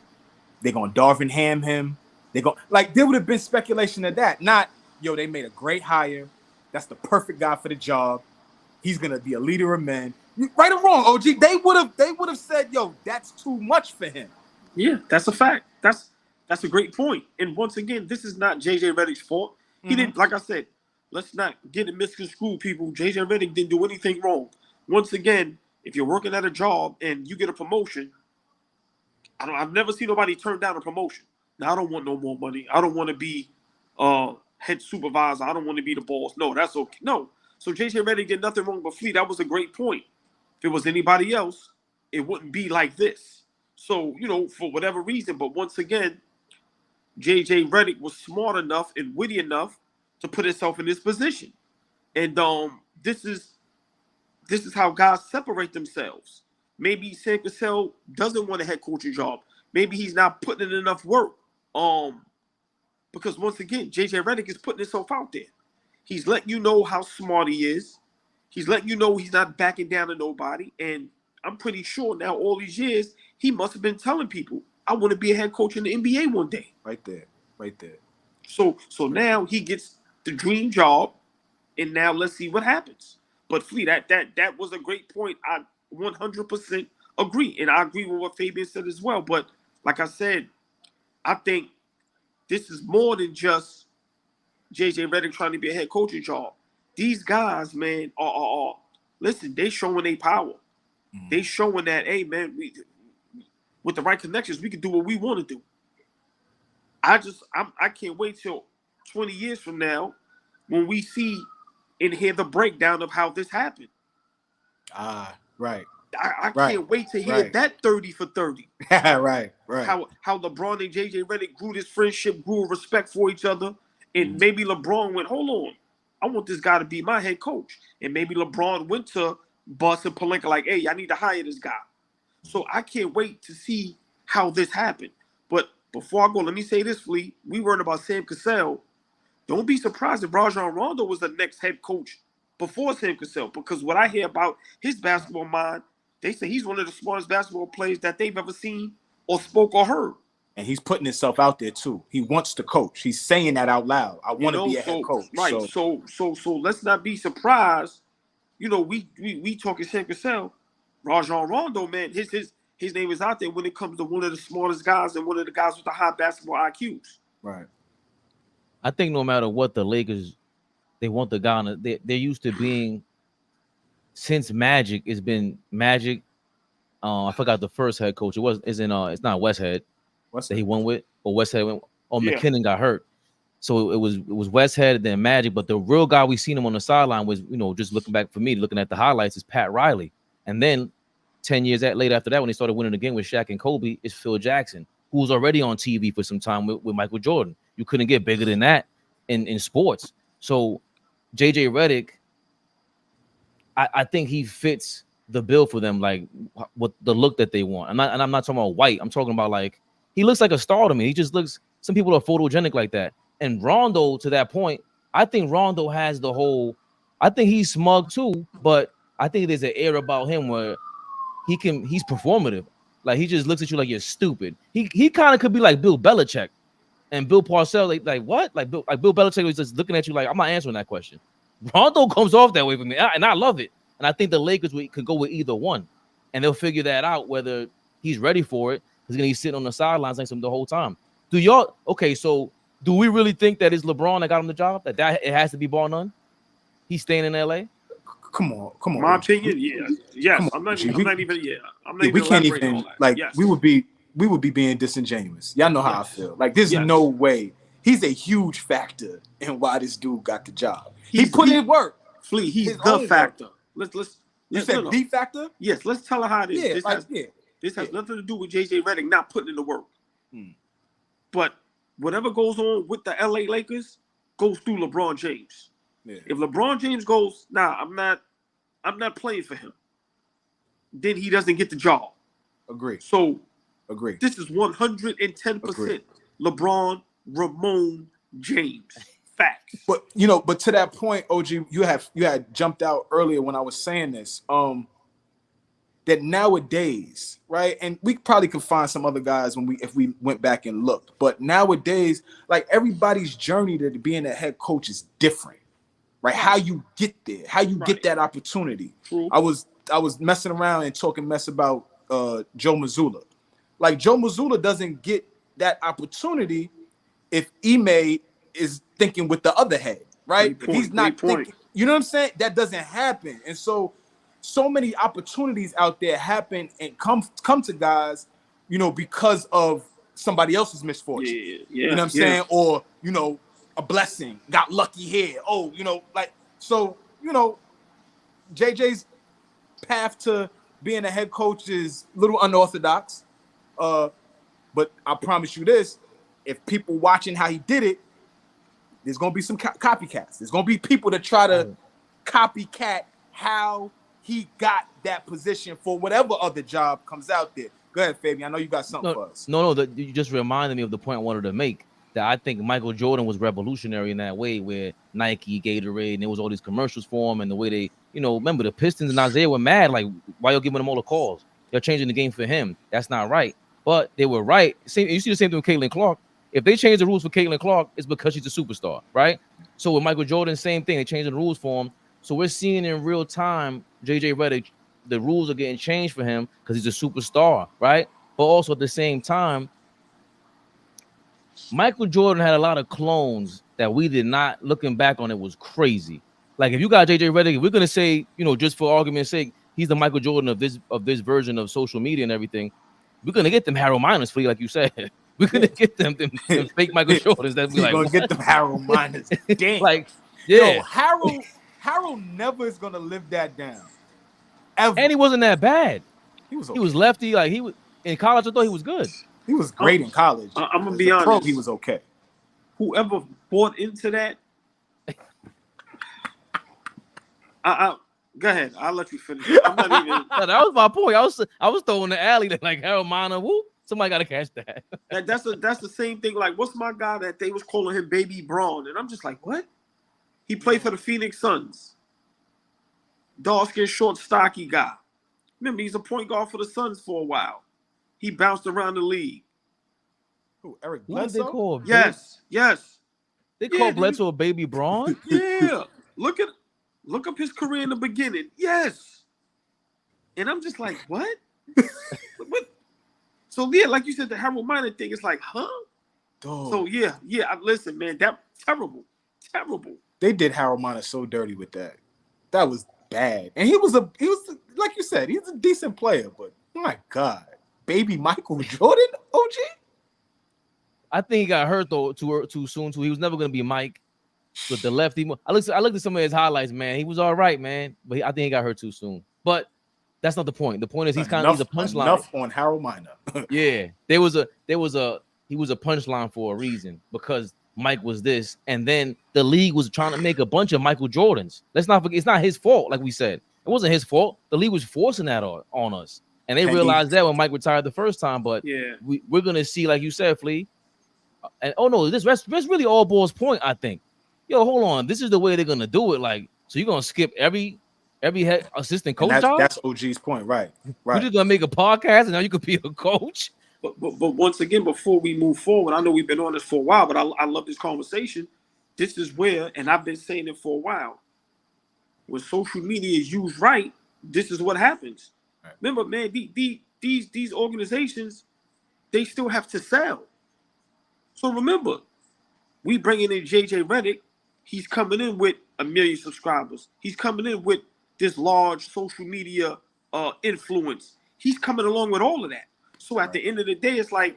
[SPEAKER 2] They're going to Darvin Ham him. There would have been speculation of that. Not, they made a great hire. That's the perfect guy for the job. He's going to be a leader of men. Right or wrong, OG, they would have said, that's too much for him.
[SPEAKER 3] Yeah, that's a fact. That's a great point. And once again, this is not JJ Redick's fault. He didn't, like I said, let's not get it misconstrued, people. JJ Redick didn't do anything wrong. Once again, if you're working at a job and you get a promotion, I've never seen nobody turn down a promotion. Now, I don't want no more money. I don't want to be head supervisor. I don't want to be the boss. No, that's okay. No. So JJ Redick did nothing wrong but Flea. That was a great point. If it was anybody else, it wouldn't be like this. So, for whatever reason, but once again, JJ Redick was smart enough and witty enough to put himself in this position. And this is how guys separate themselves. Maybe Sam Cassell doesn't want a head coaching job. Maybe he's not putting in enough work. Because once again, JJ Redick is putting himself out there. He's letting you know how smart he is. He's letting you know he's not backing down to nobody. And I'm pretty sure now all these years, he must have been telling people, I want to be a head coach in the NBA one day.
[SPEAKER 2] Right there. Right there.
[SPEAKER 3] So now he gets the dream job, and now let's see what happens. But Flea, that was a great point. I 100% agree. And I agree with what Fabian said as well. But like I said, I think this is more than just JJ Redick trying to be a head coaching job. These guys, man, are listen, they showing their power. They showing that, hey, man, we with the right connections, we can do what we want to do. I can't wait till 20 years from now when we see and hear the breakdown of how this happened.
[SPEAKER 2] Right.
[SPEAKER 3] I can't wait to hear that 30 for 30.
[SPEAKER 2] right.
[SPEAKER 3] How LeBron and JJ Redick grew this friendship, grew a respect for each other, and maybe LeBron went, hold on, I want this guy to be my head coach. And maybe LeBron went to Bus and Pelinka like, hey, I need to hire this guy. So I can't wait to see how this happened. But before I go, let me say this, Flea. We worried about Sam Cassell. Don't be surprised if Rajon Rondo was the next head coach before Sam Cassell, because what I hear about his basketball mind, they say he's one of the smartest basketball players that they've ever seen or spoke or heard.
[SPEAKER 2] And he's putting himself out there too. He wants to coach. He's saying that out loud. I want to be a head coach.
[SPEAKER 3] Right. So let's not be surprised. You know, we talking Sam Cassell, Rajon Rondo, man. His name is out there when it comes to one of the smartest guys and one of the guys with the high basketball IQs.
[SPEAKER 2] Right.
[SPEAKER 1] I think no matter what the Lakers, they want the guy. They're used to being, since Magic, it's been Magic. I forgot the first head coach. It's not Westhead that he won with, or Westhead went, or McKinnon got hurt. So it was Westhead, then Magic. But the real guy we seen him on the sideline was, just looking back for me, looking at the highlights, is Pat Riley. And then 10 years later after that, when they started winning again with Shaq and Kobe, is Phil Jackson, who was already on TV for some time with Michael Jordan. You couldn't get bigger than that in sports. So JJ Redick, I think he fits the bill for them, like what the look that they want. I'm not talking about white. I'm talking about, like, he looks like a star to me. He just looks, some people are photogenic like that. And Rondo, to that point, I think Rondo has the whole, I think he's smug too, but I think there's an air about him where he's performative. Like, he just looks at you like you're stupid. He kind of could be like Bill Belichick and Bill Parcells, like what? Like Bill Belichick was just looking at you like, I'm not answering that question. Rondo comes off that way for me, and I love it. And I think the Lakers could go with either one, and they'll figure that out whether he's ready for it. He's gonna be sitting on the sidelines next to him the whole time. So do we really think that it's LeBron that got him the job? That it has to be bar none? He's staying in LA?
[SPEAKER 2] Come on.
[SPEAKER 3] My opinion, yes. I'm not even.
[SPEAKER 2] We can't even, like, yes. we would be being disingenuous. Y'all know how I feel. Like, there's no way. He's a huge factor in why this dude got the job. He put in work.
[SPEAKER 3] Flea, he's the factor.
[SPEAKER 2] You said the factor?
[SPEAKER 3] Yes, let's tell her how it is. This has nothing to do with JJ Redick not putting in the work. But whatever goes on with the LA Lakers goes through LeBron James. Yeah. If LeBron James goes, I'm not playing for him, then he doesn't get the job.
[SPEAKER 2] Agree.
[SPEAKER 3] So
[SPEAKER 2] agree.
[SPEAKER 3] This is 110% LeBron, Ramon, James. Facts.
[SPEAKER 2] But but to that point, OG, you had jumped out earlier when I was saying this. That nowadays, right? And we probably could find some other guys if we went back and looked. But nowadays, like, everybody's journey to being a head coach is different, right? How you get there, how you get that opportunity. True. I was messing around and talking mess about Joe Mazzulla. Like, Joe Mazzulla doesn't get that opportunity if Ime is thinking with the other head, right? If he's not thinking, you know what I'm saying? That doesn't happen. And so many opportunities out there happen and come to guys, because of somebody else's misfortune. You know what I'm saying? Or, a blessing, got lucky here. Oh, JJ's path to being a head coach is a little unorthodox. But I promise you this, if people watching how he did it, there's going to be some copycats. There's going to be people that try to copycat how he got that position for whatever other job comes out there. Go ahead, Fabian. I know you got something for us.
[SPEAKER 1] No. You just reminded me of the point I wanted to make. That I think Michael Jordan was revolutionary in that way, where Nike, Gatorade, and there was all these commercials for him, and the way they, remember the Pistons and Isaiah were mad, like, why y'all giving him all the calls? You're changing the game for him. That's not right. But they were right. You see the same thing with Caitlin Clark. If they change the rules for Caitlin Clark, it's because she's a superstar, right? So with Michael Jordan, same thing. They changed the rules for him. So we're seeing in real time, JJ Redick, the rules are getting changed for him because he's a superstar, right? But also at the same time, Michael Jordan had a lot of clones that we did not, looking back on it, was crazy. Like if you got JJ Redick, if we're gonna say, just for argument's sake, he's the Michael Jordan of this version of social media and everything, we're gonna get them Harold Miners for you, like you said. We're gonna get them fake Michael Jordans that be like,
[SPEAKER 2] gonna get them Harold Miners. Damn.
[SPEAKER 1] Like, yeah.
[SPEAKER 2] Yo, Harold never is gonna live that down. Ever.
[SPEAKER 1] And he wasn't that bad.
[SPEAKER 2] He was
[SPEAKER 1] lefty. Like he was in college. I thought he was good.
[SPEAKER 2] He was great in college.
[SPEAKER 3] I'm gonna be honest.
[SPEAKER 2] He was okay.
[SPEAKER 3] Whoever bought into that, go ahead. I'll let you finish. I'm not even.
[SPEAKER 1] No, that was my point. I was throwing the alley that like Harold Miner. Woo! Somebody got to catch that.
[SPEAKER 3] That's the same thing. Like, what's my guy that they was calling him Baby Braun? And I'm just like, what? He played for the Phoenix Suns. Dark-skinned, short, stocky guy. Remember, he's a point guard for the Suns for a while. He bounced around the league.
[SPEAKER 2] Who, Eric
[SPEAKER 1] What did they
[SPEAKER 2] Bledsoe?
[SPEAKER 1] call?
[SPEAKER 3] Yes.
[SPEAKER 1] They call Bledsoe a Baby Braun.
[SPEAKER 3] Yeah. Look up his career in the beginning. Yes. And I'm just like, what? What? So yeah, like you said, the Harold Miner thing is like, huh?
[SPEAKER 2] Dog.
[SPEAKER 3] So yeah. Listen, man, that terrible.
[SPEAKER 2] They did Harold Miner so dirty with that. That was bad. And he was like you said, he's a decent player, but my God, baby Michael Jordan, OG.
[SPEAKER 1] I think he got hurt though too soon. He was never gonna be Mike with the lefty. I looked at some of his highlights, man. He was all right, man, but I think he got hurt too soon. But that's not the point. The point is he's a punchline.
[SPEAKER 2] Enough on Harold Miner.
[SPEAKER 1] Yeah, he was a punchline for a reason because Mike was this, and then the league was trying to make a bunch of Michael Jordans. Let's not forget, it's not his fault. Like we said, it wasn't his fault. The league was forcing that on us, and they realized that when Mike retired the first time. But
[SPEAKER 3] yeah,
[SPEAKER 1] we're gonna see, like you said, Flea. And that's really all Ball's point. I think. Yo, hold on. This is the way they're gonna do it. Like, so you're gonna skip every head assistant coach job?
[SPEAKER 2] That's OG's point, right?
[SPEAKER 1] You're just gonna make a podcast and now you could be a coach.
[SPEAKER 3] But once again, before we move forward, I know we've been on this for a while, but I love this conversation. This is where, and I've been saying it for a while, when social media is used right, this is what happens. Right. Remember, man, these organizations, they still have to sell. So remember, we bringing in JJ Redick. He's coming in with 1 million subscribers. He's coming in with this large social media influence. He's coming along with all of that. So at the end of the day, it's like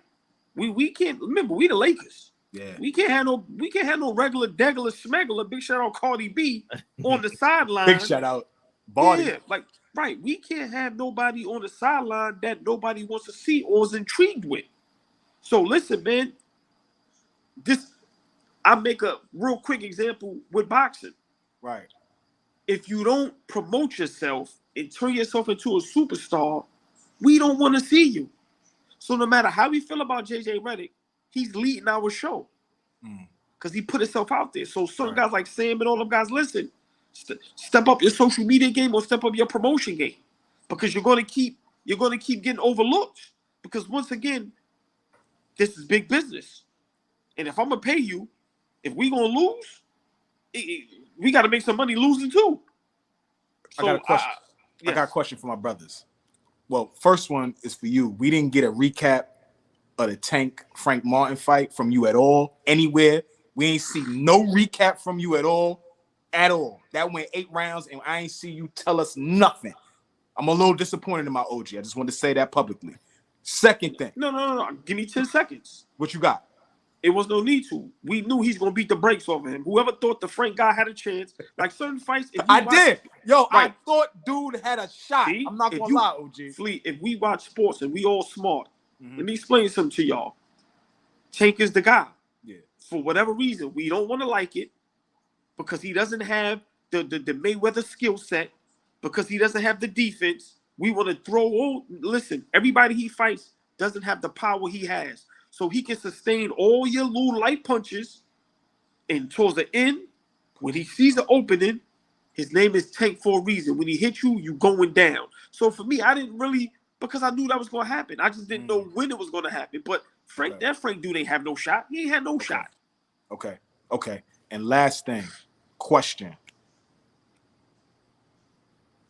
[SPEAKER 3] we can't remember we the Lakers.
[SPEAKER 2] Yeah,
[SPEAKER 3] we can't have no regular degular schmegular. Big shout out Cardi B on the sideline.
[SPEAKER 2] Big shout out Barty.
[SPEAKER 3] Yeah, like right. We can't have nobody on the sideline that nobody wants to see or is intrigued with. So listen, man. I make a real quick example with boxing.
[SPEAKER 2] Right.
[SPEAKER 3] If you don't promote yourself and turn yourself into a superstar, we don't want to see you. So no matter how we feel about JJ Redick, he's leading our show because he put himself out there. So some guys like Sam and all them guys, listen, step up your social media game or step up your promotion game because you're going to keep getting overlooked because once again, this is big business. And if I'm going to pay you, if we going to lose, we got to make some money losing too. So,
[SPEAKER 2] I got a question. I got a question for my brothers. Well, first one is for you. We didn't get a recap of the Tank Frank Martin fight from you at all, anywhere. We ain't see no recap from you at all. That went 8 rounds, and I ain't see you tell us nothing. I'm a little disappointed in my OG. I just wanted to say that publicly. Second thing.
[SPEAKER 3] No. Give me 10 seconds.
[SPEAKER 2] What you got?
[SPEAKER 3] It was no need to. We knew he's gonna beat the brakes off of him. Whoever thought the Frank guy had a chance, like certain fights.
[SPEAKER 2] I thought dude had a shot.
[SPEAKER 3] See?
[SPEAKER 2] I'm not gonna lie, OG.
[SPEAKER 3] Fleet, if we watch sports and we all smart, let me explain something to y'all. Tank is the guy.
[SPEAKER 2] Yeah.
[SPEAKER 3] For whatever reason, we don't want to like it because he doesn't have the Mayweather skill set. because he doesn't have the defense. We want to throw. Listen, everybody he fights doesn't have the power he has, so he can sustain all your little light punches. And towards the end, when he sees the opening, his name is Tank for a reason. When he hits you, you going down. So for me, I didn't really, because I knew that was going to happen. I just didn't know when it was going to happen. But that Frank dude ain't have no shot. He ain't had no shot.
[SPEAKER 2] Okay. And last thing, question.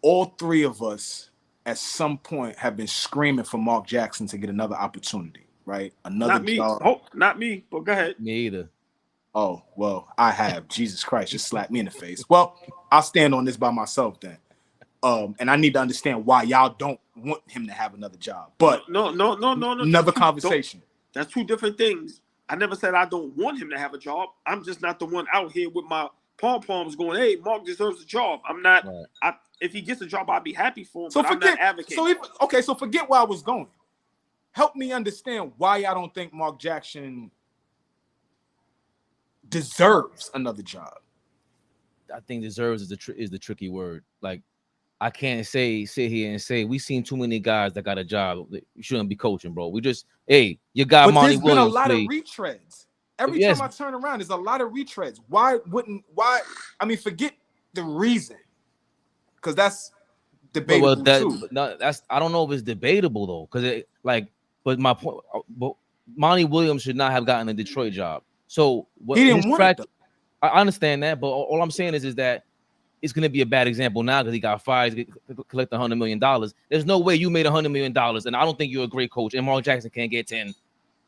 [SPEAKER 2] All three of us at some point have been screaming for Mark Jackson to get another opportunity, right? Another
[SPEAKER 3] Not me.
[SPEAKER 2] job.
[SPEAKER 3] Oh, not me, but go ahead.
[SPEAKER 1] Me either.
[SPEAKER 2] Oh, well, I have. Jesus Christ, just slapped me in the face. Well, I'll stand on this by myself then. And I need to understand why y'all don't want him to have another job. But
[SPEAKER 3] no.
[SPEAKER 2] Another conversation.
[SPEAKER 3] That's two different things. I never said I don't want him to have a job. I'm just not the one out here with my pom-poms going, hey, Mark deserves a job. I'm not. Right. If he gets a job, I'll be happy for him, but I'm not advocating.
[SPEAKER 2] So forget where I was going. Help me understand why I don't think Mark Jackson deserves another job.
[SPEAKER 1] I think deserves is the tricky word. Like, I can't sit here and say we've seen too many guys that got a job. You shouldn't be coaching, bro. We just, hey, you got
[SPEAKER 2] but
[SPEAKER 1] Monty
[SPEAKER 2] there's
[SPEAKER 1] Williams.
[SPEAKER 2] Been a lot of retreads. Every time I turn around, there's a lot of retreads. Why? I mean, forget the reason, because that's debatable too.
[SPEAKER 1] I don't know if it's debatable though, because but my point. But Monty Williams should not have gotten a Detroit job. So
[SPEAKER 2] he didn't want it.
[SPEAKER 1] I understand that, but all I'm saying is that it's going to be a bad example now because he got fired, he's collect $100 million. There's no way you made $100 million, and I don't think you're a great coach. And Mark Jackson can't get 10.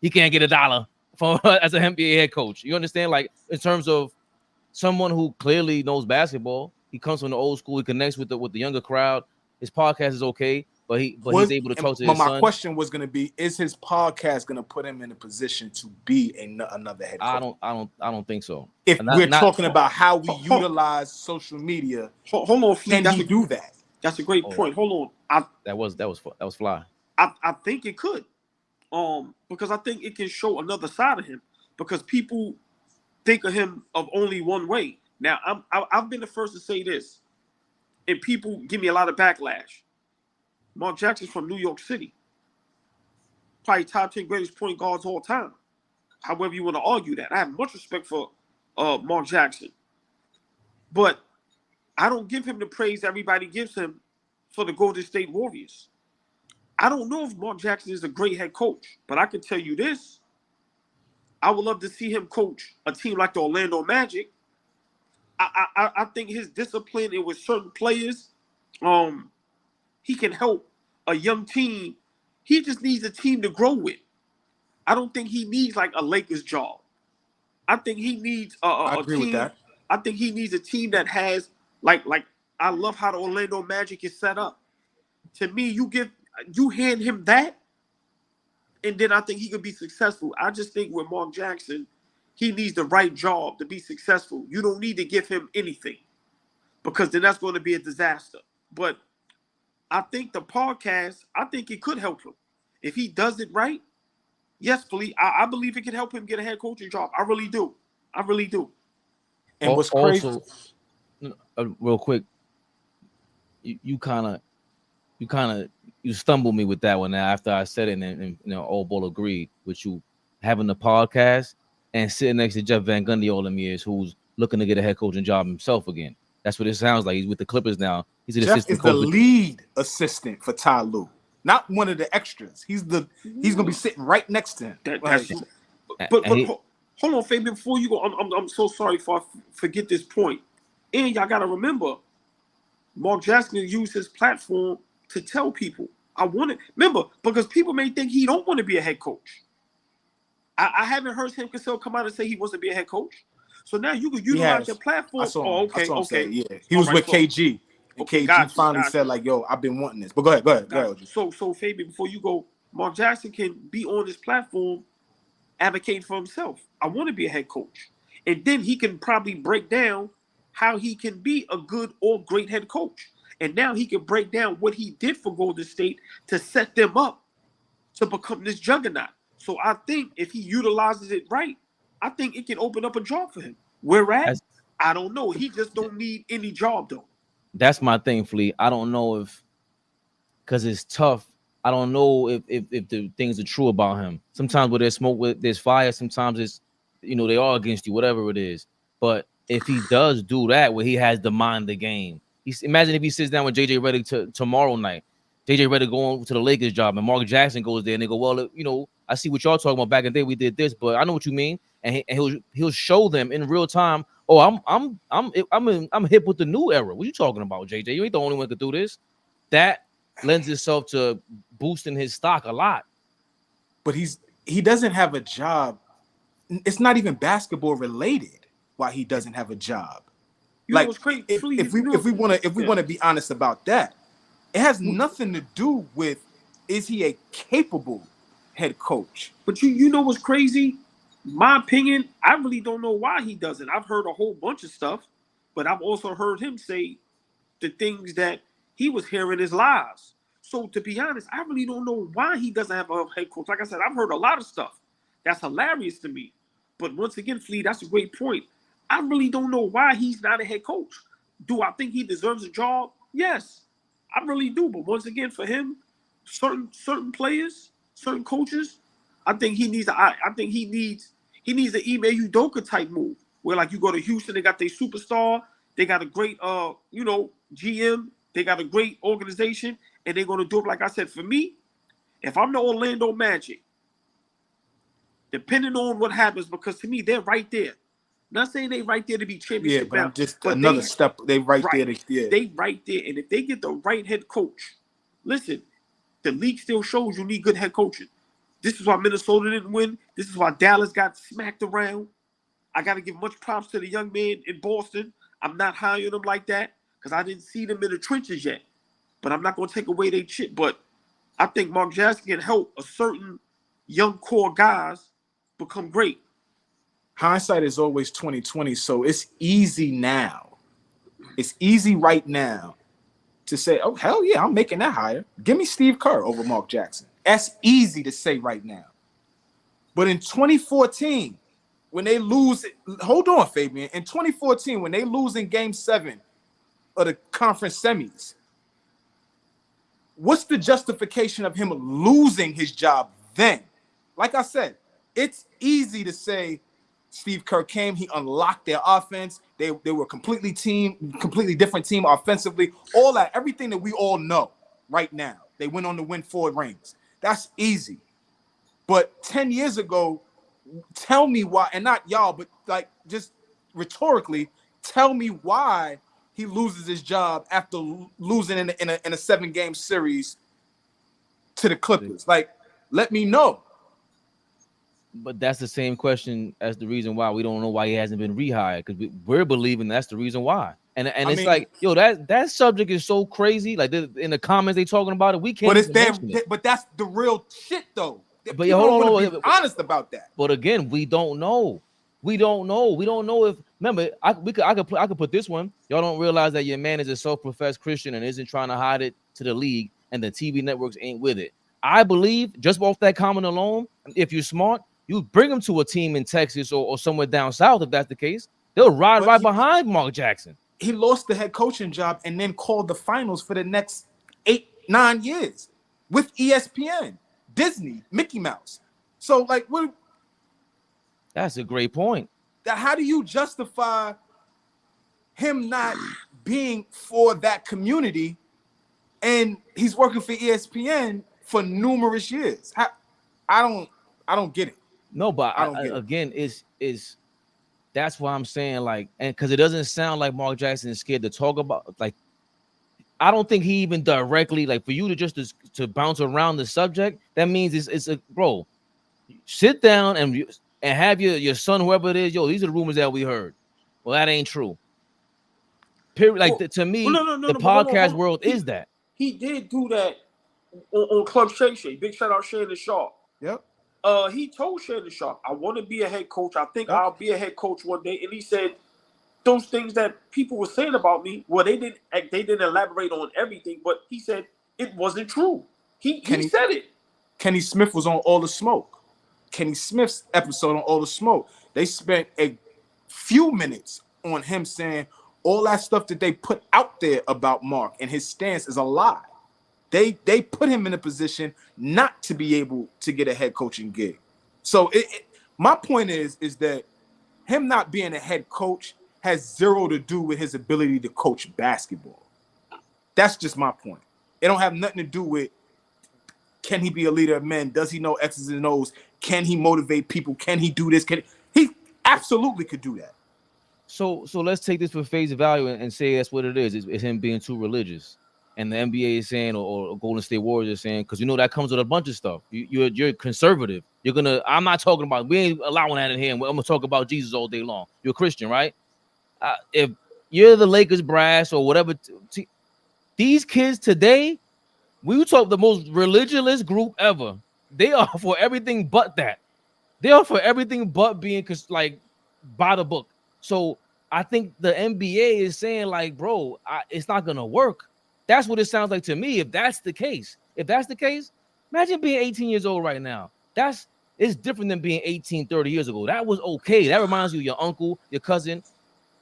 [SPEAKER 1] He can't get $1 as an NBA head coach. You understand? Like, in terms of someone who clearly knows basketball, he comes from the old school. He connects with the younger crowd. His podcast is okay, but he's able to talk to his son.
[SPEAKER 2] My question was going to be: is his podcast going to put him in a position to be another head coach?
[SPEAKER 1] I don't think so.
[SPEAKER 2] If we're talking about how we utilize social media,
[SPEAKER 3] hold on,
[SPEAKER 2] can he do that?
[SPEAKER 3] That's a great point. Hold on,
[SPEAKER 1] that was fly.
[SPEAKER 3] I think it could, because I think it can show another side of him. Because people think of him of only one way. Now, I've been the first to say this, and people give me a lot of backlash. Mark Jackson's from New York City. Probably top 10 greatest point guards all time. However you want to argue that. I have much respect for Mark Jackson. But I don't give him the praise everybody gives him for the Golden State Warriors. I don't know if Mark Jackson is a great head coach, but I can tell you this. I would love to see him coach a team like the Orlando Magic. I think his discipline and with certain players, he can help a young team. He just needs a team to grow with. I don't think he needs like a Lakers job. I think he needs
[SPEAKER 2] I agree with that.
[SPEAKER 3] I think he needs a team that has like I love how the Orlando Magic is set up. To me, you hand him that, and then I think he could be successful. I just think with Mark Jackson, he needs the right job to be successful. You don't need to give him anything, because then that's going to be a disaster. But I think the podcast, I think it could help him. If he does it right, yes, please. I believe it can help him get a head coaching job. I really do.
[SPEAKER 2] And what's crazy?
[SPEAKER 1] Also, real quick, you kind of stumbled me with that one. Now after I said it, and AllBall agreed with you having the podcast and sitting next to Jeff Van Gundy all them years, who's looking to get a head coaching job himself again. That's what it sounds like. He's with the Clippers now. He's an assistant coach.
[SPEAKER 2] Jeff is the lead assistant for Ty Lue, not one of the extras. He's gonna be sitting right next to him.
[SPEAKER 3] But hold on, Fabian. Before you go, I'm so sorry if I forget this point. And y'all gotta remember, Mark Jackson used his platform to tell people, I want it. Remember, because people may think he don't want to be a head coach. I haven't heard Sam Cassell come out and say he wants to be a head coach. So now you can utilize your platform. Okay.
[SPEAKER 2] Yeah, he was with KG. And KG finally said, like, yo, I've been wanting this. But go ahead.
[SPEAKER 3] So Fabian, before you go, Mark Jackson can be on this platform advocating for himself. I want to be a head coach. And then he can probably break down how he can be a good or great head coach. And now he can break down what he did for Golden State to set them up to become this juggernaut. So I think if he utilizes it right, I think it can open up a job for him. Whereas, I don't know. He just don't need any job, though.
[SPEAKER 1] That's my thing, Flea. I don't know if, because it's tough. I don't know if the things are true about him. Sometimes where there's smoke, there's fire. Sometimes it's, they are against you, whatever it is. But if he does do that, where he has the mind of the game, imagine if he sits down with JJ Redick tomorrow night. JJ Redick going to the Lakers job, and Mark Jackson goes there, and they go, well, I see what y'all talking about back in the day. We did this, but I know what you mean, and he'll show them in real time. Oh, I'm hip with the new era. What you talking about, JJ? You ain't the only one that could do this. That lends itself to boosting his stock a lot.
[SPEAKER 2] But he doesn't have a job. It's not even basketball related why he doesn't have a job.
[SPEAKER 3] You know what's crazy?
[SPEAKER 2] If we want to be honest about that, it has nothing to do with is he a capable head coach.
[SPEAKER 3] But you know what's crazy? My opinion, I really don't know why he doesn't. I've heard a whole bunch of stuff, but I've also heard him say the things that he was hearing as lies. So to be honest, I really don't know why he doesn't have a head coach. Like I said, I've heard a lot of stuff that's hilarious to me. But once again, Flea, that's a great point. I really don't know why he's not a head coach. Do I think he deserves a job? Yes, I really do. But once again, for him, certain players, certain coaches, I think he needs an Ime Udoka type move where, like, you go to Houston, they got their superstar, they got a great GM, they got a great organization, and they're gonna do it. Like I said, for me, if I'm the Orlando Magic, depending on what happens, because to me they're right there. Not saying they right there to be championship.
[SPEAKER 2] Yeah, but another step. They right there.
[SPEAKER 3] They right there, and if they get the right head coach, listen, the league still shows you need good head coaching. This is why Minnesota didn't win. This is why Dallas got smacked around. I got to give much props to the young man in Boston. I'm not high on them like that because I didn't see them in the trenches yet. But I'm not going to take away their shit. But I think Mark Jackson can help a certain young core guys become great.
[SPEAKER 2] Hindsight is always 20/20, so it's easy now. It's easy right now to say, oh, hell yeah, I'm making that hire. Give me Steve Kerr over Mark Jackson. That's easy to say right now. But in 2014, when they lose, hold on, Fabian. In 2014, when they lose in Game 7 of the conference semis, what's the justification of him losing his job then? Like I said, it's easy to say Steve Kerr came, he unlocked their offense. They were completely different team offensively. All that, everything that we all know right now. They went on to win 4 rings. That's easy. But 10 years ago, tell me why, and not y'all, but like just rhetorically, tell me why he loses his job after losing in a 7-game series to the Clippers. Like, let me know.
[SPEAKER 1] But that's the same question as the reason why we don't know why he hasn't been rehired, because we're believing that's the reason why. And it's mean, like, yo, that subject is so crazy. Like in the comments they talking about it, we can't.
[SPEAKER 2] But it's damn. But that's the real shit, though.
[SPEAKER 1] But hold on,
[SPEAKER 2] be honest about that.
[SPEAKER 1] But again, we don't know. We don't know if. Remember, I could put this one. Y'all don't realize that your man is a self-professed Christian and isn't trying to hide it to the league, and the TV networks ain't with it. I believe just off that comment alone, if you're smart, you bring him to a team in Texas or somewhere down south. If that's the case, they'll ride behind Mark Jackson.
[SPEAKER 2] He lost the head coaching job and then called the finals for the next 8-9 years with ESPN, Disney, Mickey Mouse. So, like, what?
[SPEAKER 1] That's a great point.
[SPEAKER 2] How do you justify him not being for that community, and he's working for ESPN for numerous years? I don't get it.
[SPEAKER 1] No, but again, it's that's why I'm saying, like, and because it doesn't sound like Mark Jackson is scared to talk about, like, I don't think he even directly, like, for you to bounce around the subject, that means it's a bro. Sit down and have your son, whoever it is, yo, these are the rumors that we heard. Well, that ain't true. Period. Like, to me, the podcast world is that.
[SPEAKER 3] He did do that on Club Shay Shay. Big shout out Shannon Sharp.
[SPEAKER 2] Yep.
[SPEAKER 3] He told Shannon Sharp, I want to be a head coach. I think I'll be a head coach one day. And he said those things that people were saying about me, well, they didn't elaborate on everything, but he said it wasn't true. He said it.
[SPEAKER 2] Kenny Smith was on All the Smoke. Kenny Smith's episode on All the Smoke. They spent a few minutes on him saying, all that stuff that they put out there about Mark and his stance is a lie. They put him in a position not to be able to get a head coaching gig. So my point is that him not being a head coach has zero to do with his ability to coach basketball. That's just my point. It don't have nothing to do with, can he be a leader of men? Does he know X's and O's? Can he motivate people? Can he do this? He absolutely could do that.
[SPEAKER 1] So let's take this for face value and say that's what it is. It's him being too religious. And the NBA is saying, or Golden State Warriors is saying, because you know that comes with a bunch of stuff. You're conservative. I'm not talking about, we ain't allowing that in here. I'm gonna talk about Jesus all day long. You're a Christian, right? If you're the Lakers brass or whatever, these kids today, we talk the most religious group ever. They are for everything but that. They are for everything but being like by the book. So I think the NBA is saying like, bro, it's not gonna work. That's what it sounds like to me. If that's the case, imagine being 18 years old right now. It's different than being 18, 30 years ago. That was okay. That reminds you of your uncle, your cousin.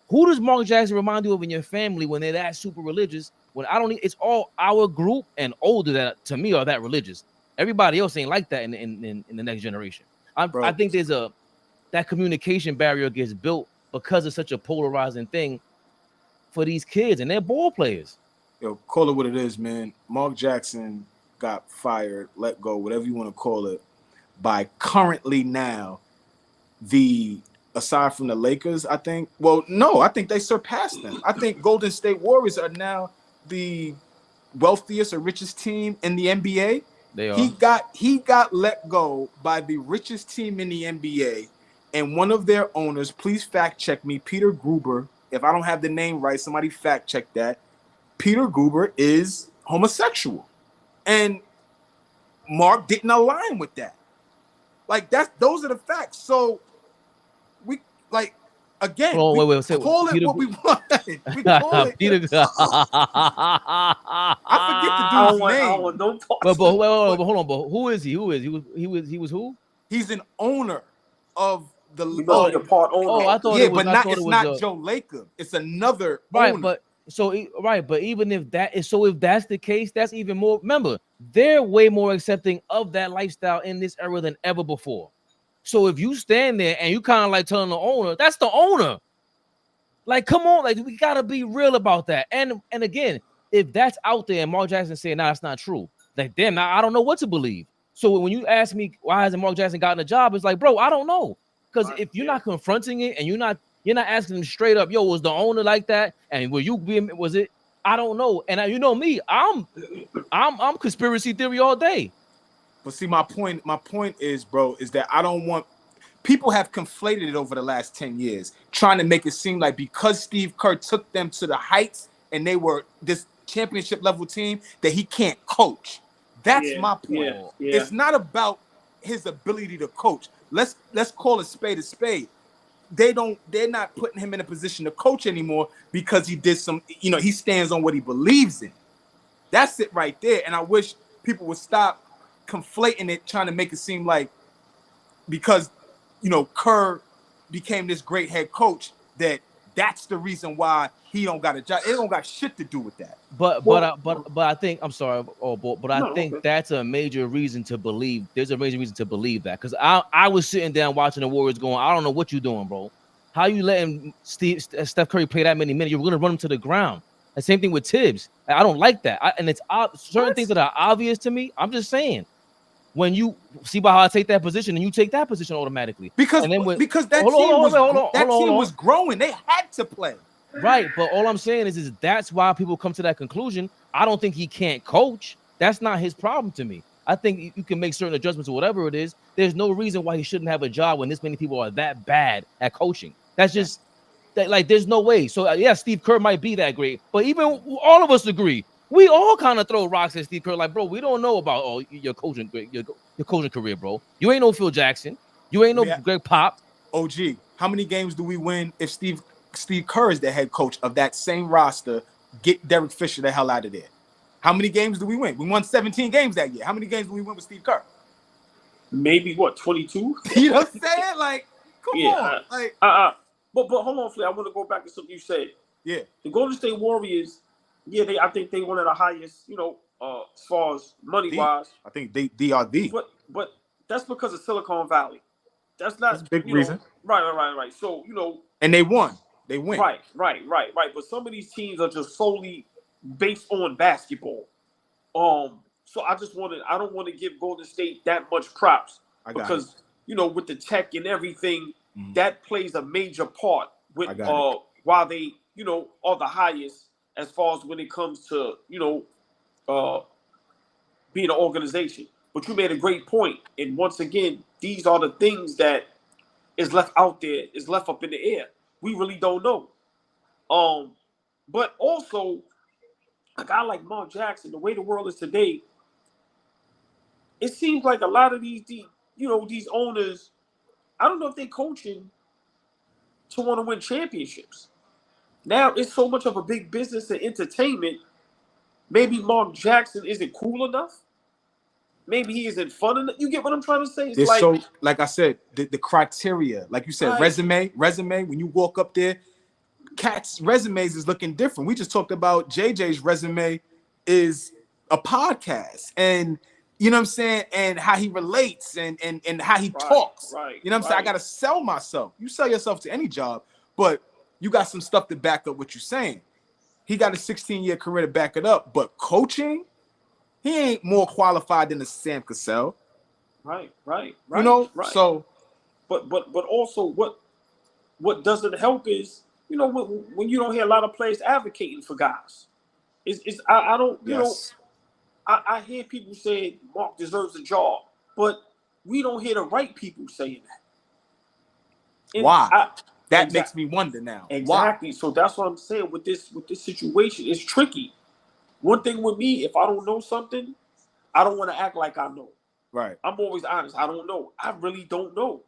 [SPEAKER 1] Who does Mark Jackson remind you of in your family when they're that super religious? When it's all our group and older that to me are that religious. Everybody else ain't like that in the next generation. I think there's that communication barrier gets built because it's such a polarizing thing for these kids and they're ball players.
[SPEAKER 2] Yo, call it what it is, man. Mark Jackson got fired, let go, whatever you want to call it, by currently now aside from the Lakers, I think. Well, no, I think they surpassed them. I think Golden State Warriors are now the wealthiest or richest team in the NBA.
[SPEAKER 1] They are.
[SPEAKER 2] He got let go by the richest team in the NBA, and one of their owners. Please fact check me, Peter Gruber. If I don't have the name right, somebody fact check that. Peter Gruber is homosexual, and Mark didn't align with that. Like those are the facts. So we like again.
[SPEAKER 1] Oh, wait,
[SPEAKER 2] call it
[SPEAKER 1] Peter,
[SPEAKER 2] what we want. We call it.
[SPEAKER 1] Peter.
[SPEAKER 2] I forget the dude's name.
[SPEAKER 1] But hold on. But who is he? He was who?
[SPEAKER 2] He's an owner of the.
[SPEAKER 3] The part owner.
[SPEAKER 1] Oh, I thought
[SPEAKER 2] yeah,
[SPEAKER 1] it was,
[SPEAKER 2] but it's not Joe Lacob. It's another
[SPEAKER 1] right,
[SPEAKER 2] owner.
[SPEAKER 1] But even if that's the case, that's even more. Remember, they're way more accepting of that lifestyle in this era than ever before. So if you stand there and you kind of like telling the owner, that's the owner. Like, come on, like we gotta be real about that. And again, if that's out there and Mark Jackson saying, "Nah, that's not true," like damn, now I don't know what to believe. So when you ask me why hasn't Mark Jackson gotten a job, it's like, bro, I don't know, because if you're not confronting it and you're not asking them straight up, yo, was the owner like that? And was it? I don't know. And you know me, I'm conspiracy theory all day.
[SPEAKER 2] But see, my point is, bro, is that I don't want people have conflated it over the last 10 years, trying to make it seem like because Steve Kerr took them to the heights and they were this championship level team that he can't coach. That's my point. Yeah. It's not about his ability to coach. Let's call a spade a spade. They're not putting him in a position to coach anymore because he did some, he stands on what he believes in. That's it right there. And I wish people would stop conflating it, trying to make it seem like because, Kerr became this great head coach, that's the reason why he don't got a job. It don't got shit to do with that.
[SPEAKER 1] But I think I'm sorry. I think that's a major reason to believe. There's a major reason to believe that, because I was sitting down watching the Warriors going, I don't know what you're doing, bro. How you letting Steph Curry play that many minutes? You're gonna run him to the ground. The same thing with Tibbs. I don't like that. And it's certain things that are obvious to me. I'm just saying. When you see by how I take that position, and you take that position automatically, because that team was growing, they had to play. Right, but all I'm saying is that's why people come to that conclusion. I don't think he can't coach. That's not his problem to me. I think you can make certain adjustments or whatever it is. There's no reason why he shouldn't have a job when this many people are that bad at coaching. That's just there's no way. So yeah, Steve Kerr might be that great, but even all of us agree. We all kind of throw rocks at Steve Kerr, like, bro, we don't know about your coaching career, bro. You ain't no Phil Jackson. You ain't no Greg Pop.
[SPEAKER 2] OG, how many games do we win if Steve Kerr is the head coach of that same roster? Get Derek Fisher the hell out of there. How many games do we win? We won 17 games that year. How many games do we win with Steve Kerr?
[SPEAKER 3] Maybe 22?
[SPEAKER 2] You know what I'm saying? Like, come on.
[SPEAKER 3] But hold on, Flea. I want to go back to something you said.
[SPEAKER 2] Yeah.
[SPEAKER 3] The Golden State Warriors, yeah, I think they one of the highest, as far as money wise.
[SPEAKER 2] I think they are the.
[SPEAKER 3] But that's because of Silicon Valley. That's not
[SPEAKER 2] That's a big reason.
[SPEAKER 3] Right. So
[SPEAKER 2] and they won. They win.
[SPEAKER 3] Right. But some of these teams are just solely based on basketball. So I don't want to give Golden State that much props because with the tech and everything, that plays a major part with why they are the highest as far as when it comes to being an organization. But you made a great point, and once again, these are the things that is left out there, is left up in the air. We really don't know. But also a guy like Mark Jackson, the way the world is today, it seems like a lot of these owners, I don't know if they're coaching to want to win championships. Now it's so much of a big business and entertainment. Maybe Mark Jackson isn't cool enough. Maybe he isn't fun enough. You get what I'm trying to say?
[SPEAKER 2] It's like I said, the criteria, like you said, resume. When you walk up there, cats' resumes is looking different. We just talked about JJ's resume is a podcast, and you know what I'm saying, and how he relates and how he talks.
[SPEAKER 3] Right.
[SPEAKER 2] You know what I'm saying? I gotta sell myself. You sell yourself to any job, but you got some stuff to back up what you're saying. He got a 16-year career to back it up, but coaching, he ain't more qualified than a Sam Cassell.
[SPEAKER 3] Right.
[SPEAKER 2] So,
[SPEAKER 3] but also what doesn't help is when you don't hear a lot of players advocating for guys. I don't I hear people say Mark deserves a job, but we don't hear the right people saying that. And
[SPEAKER 2] why? That makes me wonder now.
[SPEAKER 3] Exactly.
[SPEAKER 2] Why?
[SPEAKER 3] So that's what I'm saying with this situation. It's tricky. One thing with me, if I don't know something, I don't want to act like I know.
[SPEAKER 2] Right.
[SPEAKER 3] I'm always honest. I don't know. I really don't know.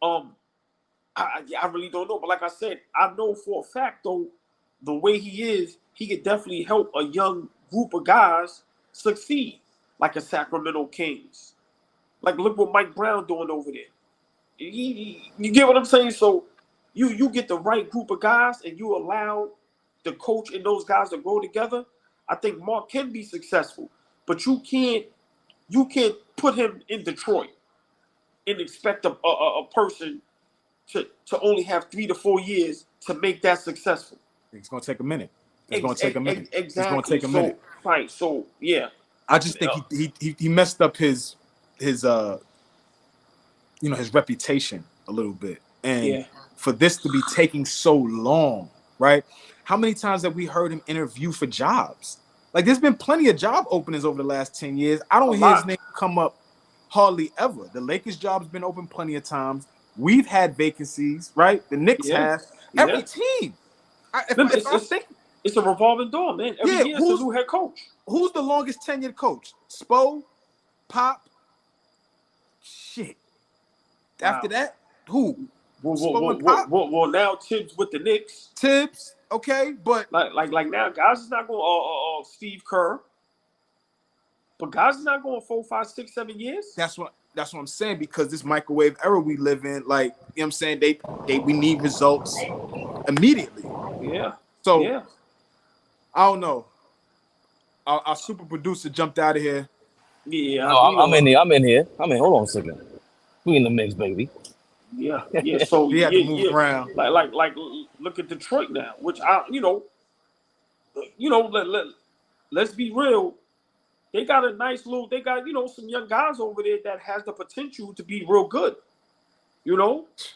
[SPEAKER 3] I really don't know. But like I said, I know for a fact though, the way he is, he could definitely help a young group of guys succeed, like a Sacramento Kings. Like look what Mike Brown doing over there. You get what I'm saying? So you get the right group of guys and you allow the coach and those guys to grow together. I think Mark can be successful, but you can't put him in Detroit and expect a person to only have 3 to 4 years to make that successful.
[SPEAKER 2] It's gonna take a minute. It's gonna take a minute.
[SPEAKER 3] Exactly.
[SPEAKER 2] It's gonna take a minute.
[SPEAKER 3] Right. So yeah.
[SPEAKER 2] I just think he messed up his reputation a little bit. And for this to be taking so long, right? How many times have we heard him interview for jobs? Like there's been plenty of job openings over the last 10 years. I don't hear his name come up hardly ever. The Lakers job's been open plenty of times. We've had vacancies, right? The Knicks have. Every team.
[SPEAKER 3] It's a revolving door, man. Every year it's a new head coach.
[SPEAKER 2] Who's the longest tenured coach? Spo? Pop? Shit. After that, who?
[SPEAKER 3] Well, now Tibbs with the Knicks.
[SPEAKER 2] Tibbs, okay, but
[SPEAKER 3] like now, guys is not going Steve Kerr. But guys is not going 4, 5, 6, 7 years.
[SPEAKER 2] That's what I'm saying, because this microwave era we live in, like, you know what I'm saying, we need results immediately.
[SPEAKER 3] Yeah.
[SPEAKER 2] So I don't know. Our super producer jumped out of here.
[SPEAKER 3] Yeah.
[SPEAKER 1] No, I'm in here. Hold on a second. We in the mix, baby.
[SPEAKER 3] Yeah. So
[SPEAKER 2] we have to move around.
[SPEAKER 3] Like look at Detroit now, which let's be real. They got a nice little. They got some young guys over there that has the potential to be real good.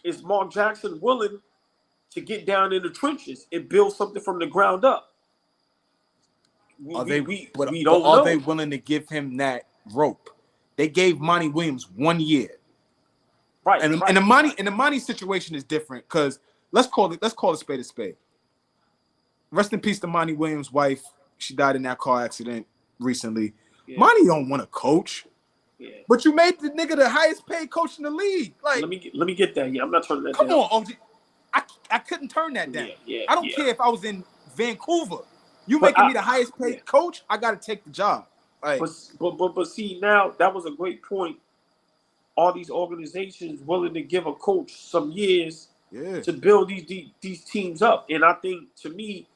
[SPEAKER 3] Is Mark Jackson willing to get down in the trenches and build something from the ground up? We don't know.
[SPEAKER 2] Are they willing to give him that rope? They gave Monty Williams 1 year.
[SPEAKER 3] Right.
[SPEAKER 2] And the Monty situation is different, because let's call it a spade. Rest in peace to Monty Williams' wife. She died in that car accident recently. Yeah. Monty don't want to coach.
[SPEAKER 3] Yeah.
[SPEAKER 2] But you made the nigga the highest paid coach in the league. Like,
[SPEAKER 3] let me get that. Yeah, I'm not turning that
[SPEAKER 2] down. Come on, OG. I couldn't turn that down.
[SPEAKER 3] Yeah,
[SPEAKER 2] I don't care if I was in Vancouver. You making me the highest paid coach, I gotta take the job. Like,
[SPEAKER 3] but see, now that was a great point. Are these organizations willing to give a coach some years to build these teams up? And I think, to me,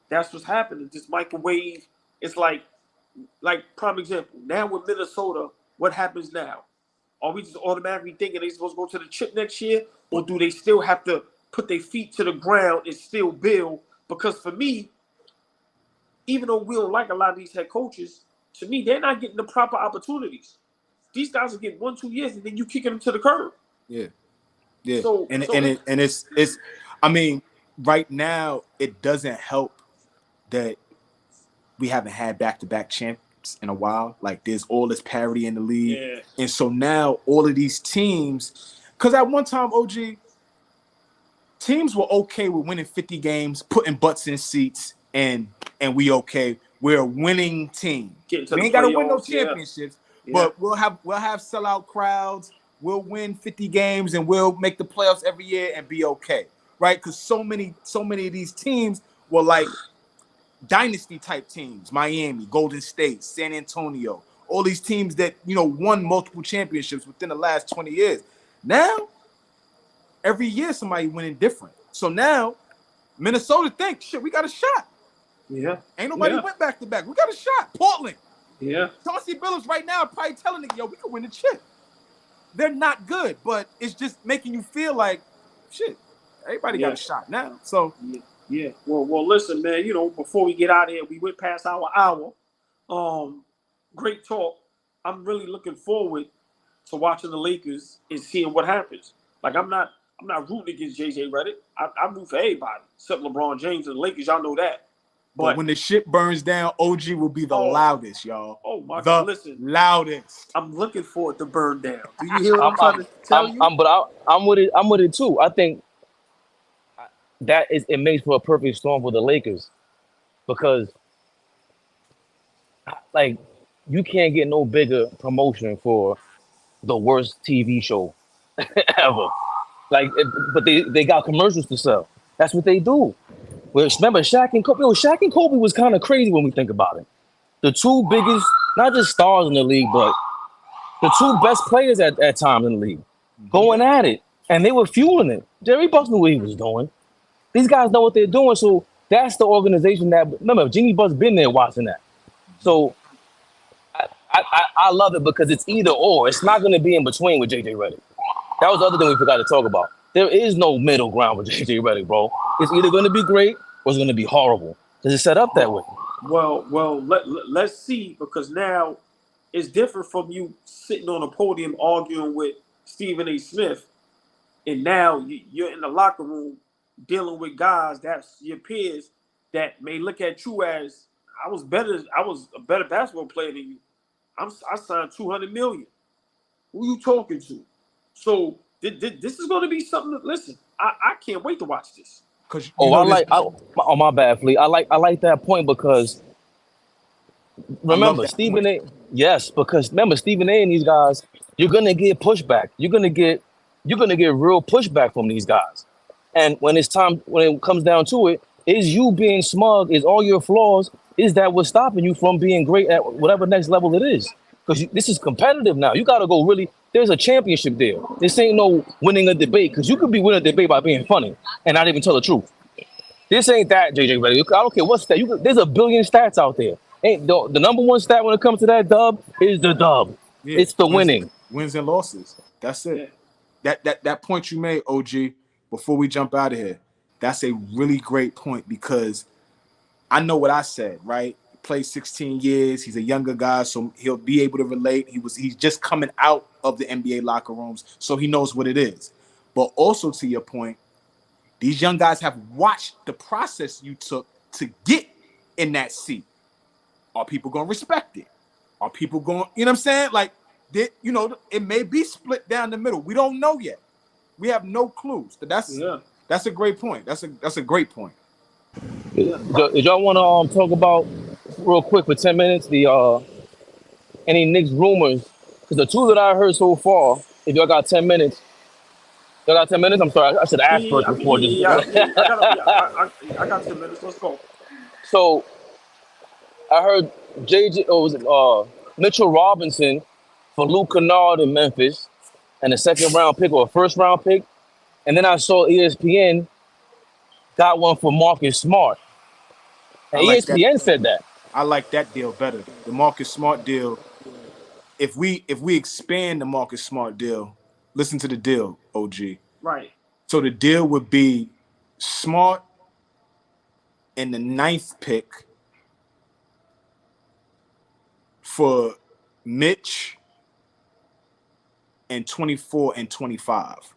[SPEAKER 3] That's what's happening. This microwave. It's like prime example. Now with Minnesota, what happens now? Are we just automatically thinking they're supposed to go to the chip next year, or do they still have to put their feet to the ground and still build? Because for me, even though we don't like a lot of these head coaches, to me, they're not getting the proper opportunities. These guys will get 1-2 years, and then you kicking them to the curb.
[SPEAKER 2] Yeah. Yeah.
[SPEAKER 3] So
[SPEAKER 2] It's I mean, right now it doesn't help that we haven't had back-to-back champs in a while. Like there's all this parity in the league.
[SPEAKER 3] Yeah.
[SPEAKER 2] And so now all of these teams, because at one time, OG, teams were okay with winning 50 games, putting butts in seats, and we okay. We're a winning team. We ain't got to win no championships, but we'll have sellout crowds. We'll win 50 games and we'll make the playoffs every year and be okay, right? Because so many of these teams were like dynasty type teams: Miami, Golden State, San Antonio. All these teams that won multiple championships within the last 20 years. Now, every year somebody winning different. So now, Minnesota thinks, shit, we got a shot.
[SPEAKER 3] Yeah.
[SPEAKER 2] Ain't nobody went back to back. We got a shot. Portland.
[SPEAKER 3] Yeah.
[SPEAKER 2] Chauncey Billups right now probably telling niggas, yo, we can win the chip. They're not good, but it's just making you feel like, shit, everybody got a shot now. So
[SPEAKER 3] yeah. Well, listen, man. Before we get out of here, we went past our hour. Great talk. I'm really looking forward to watching the Lakers and seeing what happens. Like I'm not rooting against JJ Redick. I root for everybody except LeBron James and the Lakers. Y'all know that.
[SPEAKER 2] But when the shit burns down, OG will be the loudest, y'all.
[SPEAKER 3] Oh my God! Listen,
[SPEAKER 2] loudest.
[SPEAKER 3] I'm looking forward to burn down. Do you hear what I'm trying to tell you?
[SPEAKER 1] I'm with it. I'm with it too. I think it makes for a perfect storm for the Lakers because, like, you can't get no bigger promotion for the worst TV show ever. Like, but they got commercials to sell. That's what they do. Well, remember Shaq and Kobe? Shaq and Kobe was kind of crazy when we think about it. The two biggest, not just stars in the league, but the two best players at times in the league, going at it, and they were fueling it. Jerry Buss knew what he was doing. These guys know what they're doing, so that's the organization that. Remember, Jeannie Buss been there watching that. So I love it because it's either or. It's not going to be in between with JJ Redick. That was the other thing we forgot to talk about. There is no middle ground with JJ Redick, bro. It's either going to be great or it's going to be horrible. Because it's set up that way.
[SPEAKER 3] Well, let's see, because now it's different from you sitting on a podium arguing with Stephen A. Smith, and now you're in the locker room dealing with guys that's your peers that may look at you as I was a better basketball player than you. I signed $200 million. Who you talking to? So this is going to be something that, listen, I can't wait to watch this.
[SPEAKER 1] My bad, Flea. I like that point because remember Stephen A. Yes, because remember Stephen A. and these guys, you're gonna get pushback. You're gonna get real pushback from these guys. And when it comes down to it, is you being smug, is all your flaws, is that what's stopping you from being great at whatever next level it is? Because this is competitive now. You got to go really. There's a championship there. This ain't no winning a debate, because you could be winning a debate by being funny and not even tell the truth. This ain't that, JJ Redick. I don't care what stat. There's a billion stats out there. Ain't the number one stat when it comes to that dub is the dub. Yeah, it's the winning.
[SPEAKER 2] Wins and losses. That's it. That point you made, OG, before we jump out of here, that's a really great point, because I know what I said, right? Played 16 years. He's a younger guy, so he'll be able to relate. He's just coming out of the NBA locker rooms, so he knows what it is. But also, to your point, these young guys have watched the process you took to get in that seat. Are people going to respect it? Are people going, you know what I'm saying? Like, it may be split down the middle. We don't know yet. We have no clues. But that's a great point. That's a great point.
[SPEAKER 1] Did y'all want to talk about real quick for 10 minutes any Knicks rumors? Because the two that I heard so far, if y'all got 10 minutes, I'm sorry, I should ask first before just.
[SPEAKER 3] I got 10 minutes. Let's go.
[SPEAKER 1] So I heard Mitchell Robinson for Luke Kennard in Memphis, and a second round pick or a first round pick, and then I saw ESPN got one for Marcus Smart.
[SPEAKER 2] I
[SPEAKER 4] And
[SPEAKER 2] like that.
[SPEAKER 4] ESPN said that.
[SPEAKER 2] I like that deal better. The Marcus Smart deal. If we expand the Marcus Smart deal, listen to the deal, OG.
[SPEAKER 3] Right.
[SPEAKER 2] So the deal would be Smart in the 9th pick for Mitch and 24 and 25.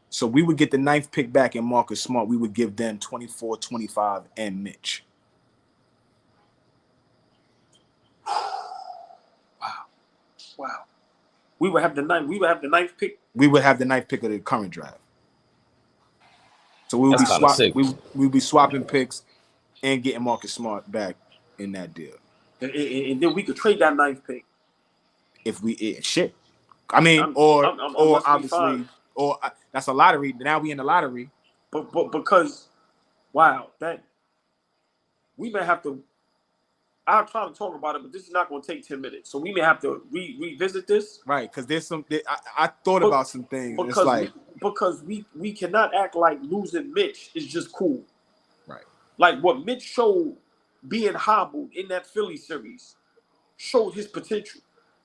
[SPEAKER 2] So we would get the 9th pick back in Marcus Smart. We would give them 24, 25, and Mitch.
[SPEAKER 3] Wow. We would have the 9th pick.
[SPEAKER 2] We would have the 9th pick of the current draft. So we would
[SPEAKER 4] That's kinda sick.
[SPEAKER 2] we would be swapping picks and getting Marcus Smart back in that deal.
[SPEAKER 3] And then we could trade that 9th pick.
[SPEAKER 2] If we shit. I mean,
[SPEAKER 3] I'm
[SPEAKER 2] obviously,
[SPEAKER 3] fine.
[SPEAKER 2] or that's a lottery. Now we in the lottery.
[SPEAKER 3] But because, wow, that we may have to. I'll try to talk about it, but this is not going to take 10 minutes. So we may have to revisit this.
[SPEAKER 2] Right, because there's some. I thought about some things.
[SPEAKER 3] Because
[SPEAKER 2] it's like
[SPEAKER 3] because we cannot act like losing Mitch is just cool.
[SPEAKER 2] Right.
[SPEAKER 3] Like what Mitch showed being hobbled in that Philly series showed his potential.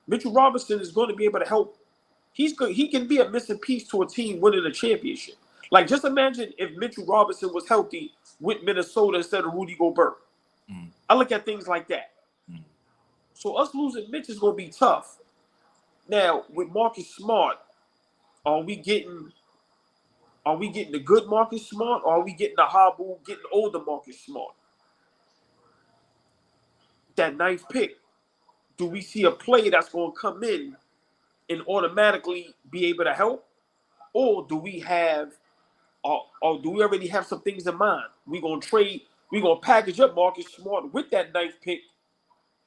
[SPEAKER 3] Mitchell Robinson is going to be able to help. He can be a missing piece to a team winning a championship. Like just imagine if Mitchell Robinson was healthy with Minnesota instead of Rudy Gobert. I look at things like that. So us losing Mitch is going to be tough. Now with Marcus Smart, are we getting the good Marcus Smart, or are we getting the hobble, getting older Marcus Smart? That 9th pick, do we see a play that's going to come in and automatically be able to help, or do we have, or do we already have some things in mind? We're going to trade. We're going to package up Marcus Smart with that 9th pick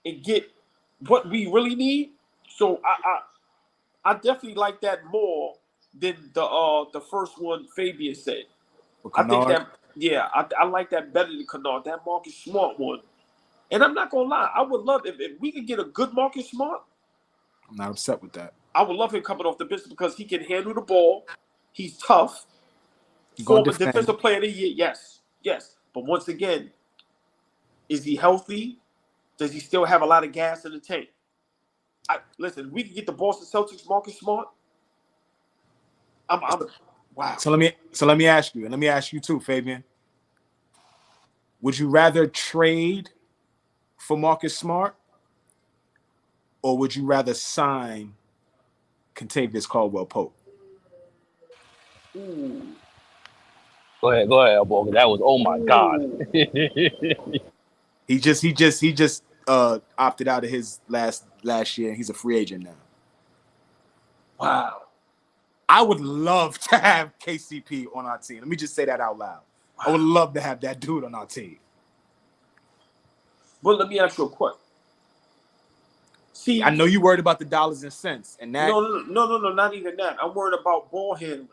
[SPEAKER 3] and get what we really need. So I definitely like that more than the first one Fabian said. I think that, yeah, I like that better than Kennard, that Marcus Smart one. And I'm not going to lie, I would love if we could get a good Marcus Smart.
[SPEAKER 2] I'm not upset with that.
[SPEAKER 3] I would love him coming off the bench because he can handle the ball. He's tough. Former defensive player of the year, yes. But once again, is he healthy? Does he still have a lot of gas in the tank? Listen, we can get the Boston Celtics Marcus Smart. Wow.
[SPEAKER 2] So let me ask you, and let me ask you too, Fabian. Would you rather trade for Marcus Smart, or would you rather sign Kentavious Caldwell-Pope?
[SPEAKER 3] Ooh.
[SPEAKER 4] Go ahead, AllBall. That was, oh my God.
[SPEAKER 2] He just opted out of his last year. He's a free agent now.
[SPEAKER 3] Wow.
[SPEAKER 2] I would love to have KCP on our team. Let me just say that out loud. Wow. I would love to have that dude on our team.
[SPEAKER 3] But let me ask you a question. See,
[SPEAKER 2] I know you're worried about the dollars and cents, and that.
[SPEAKER 3] No, not even that. I'm worried about ball handling,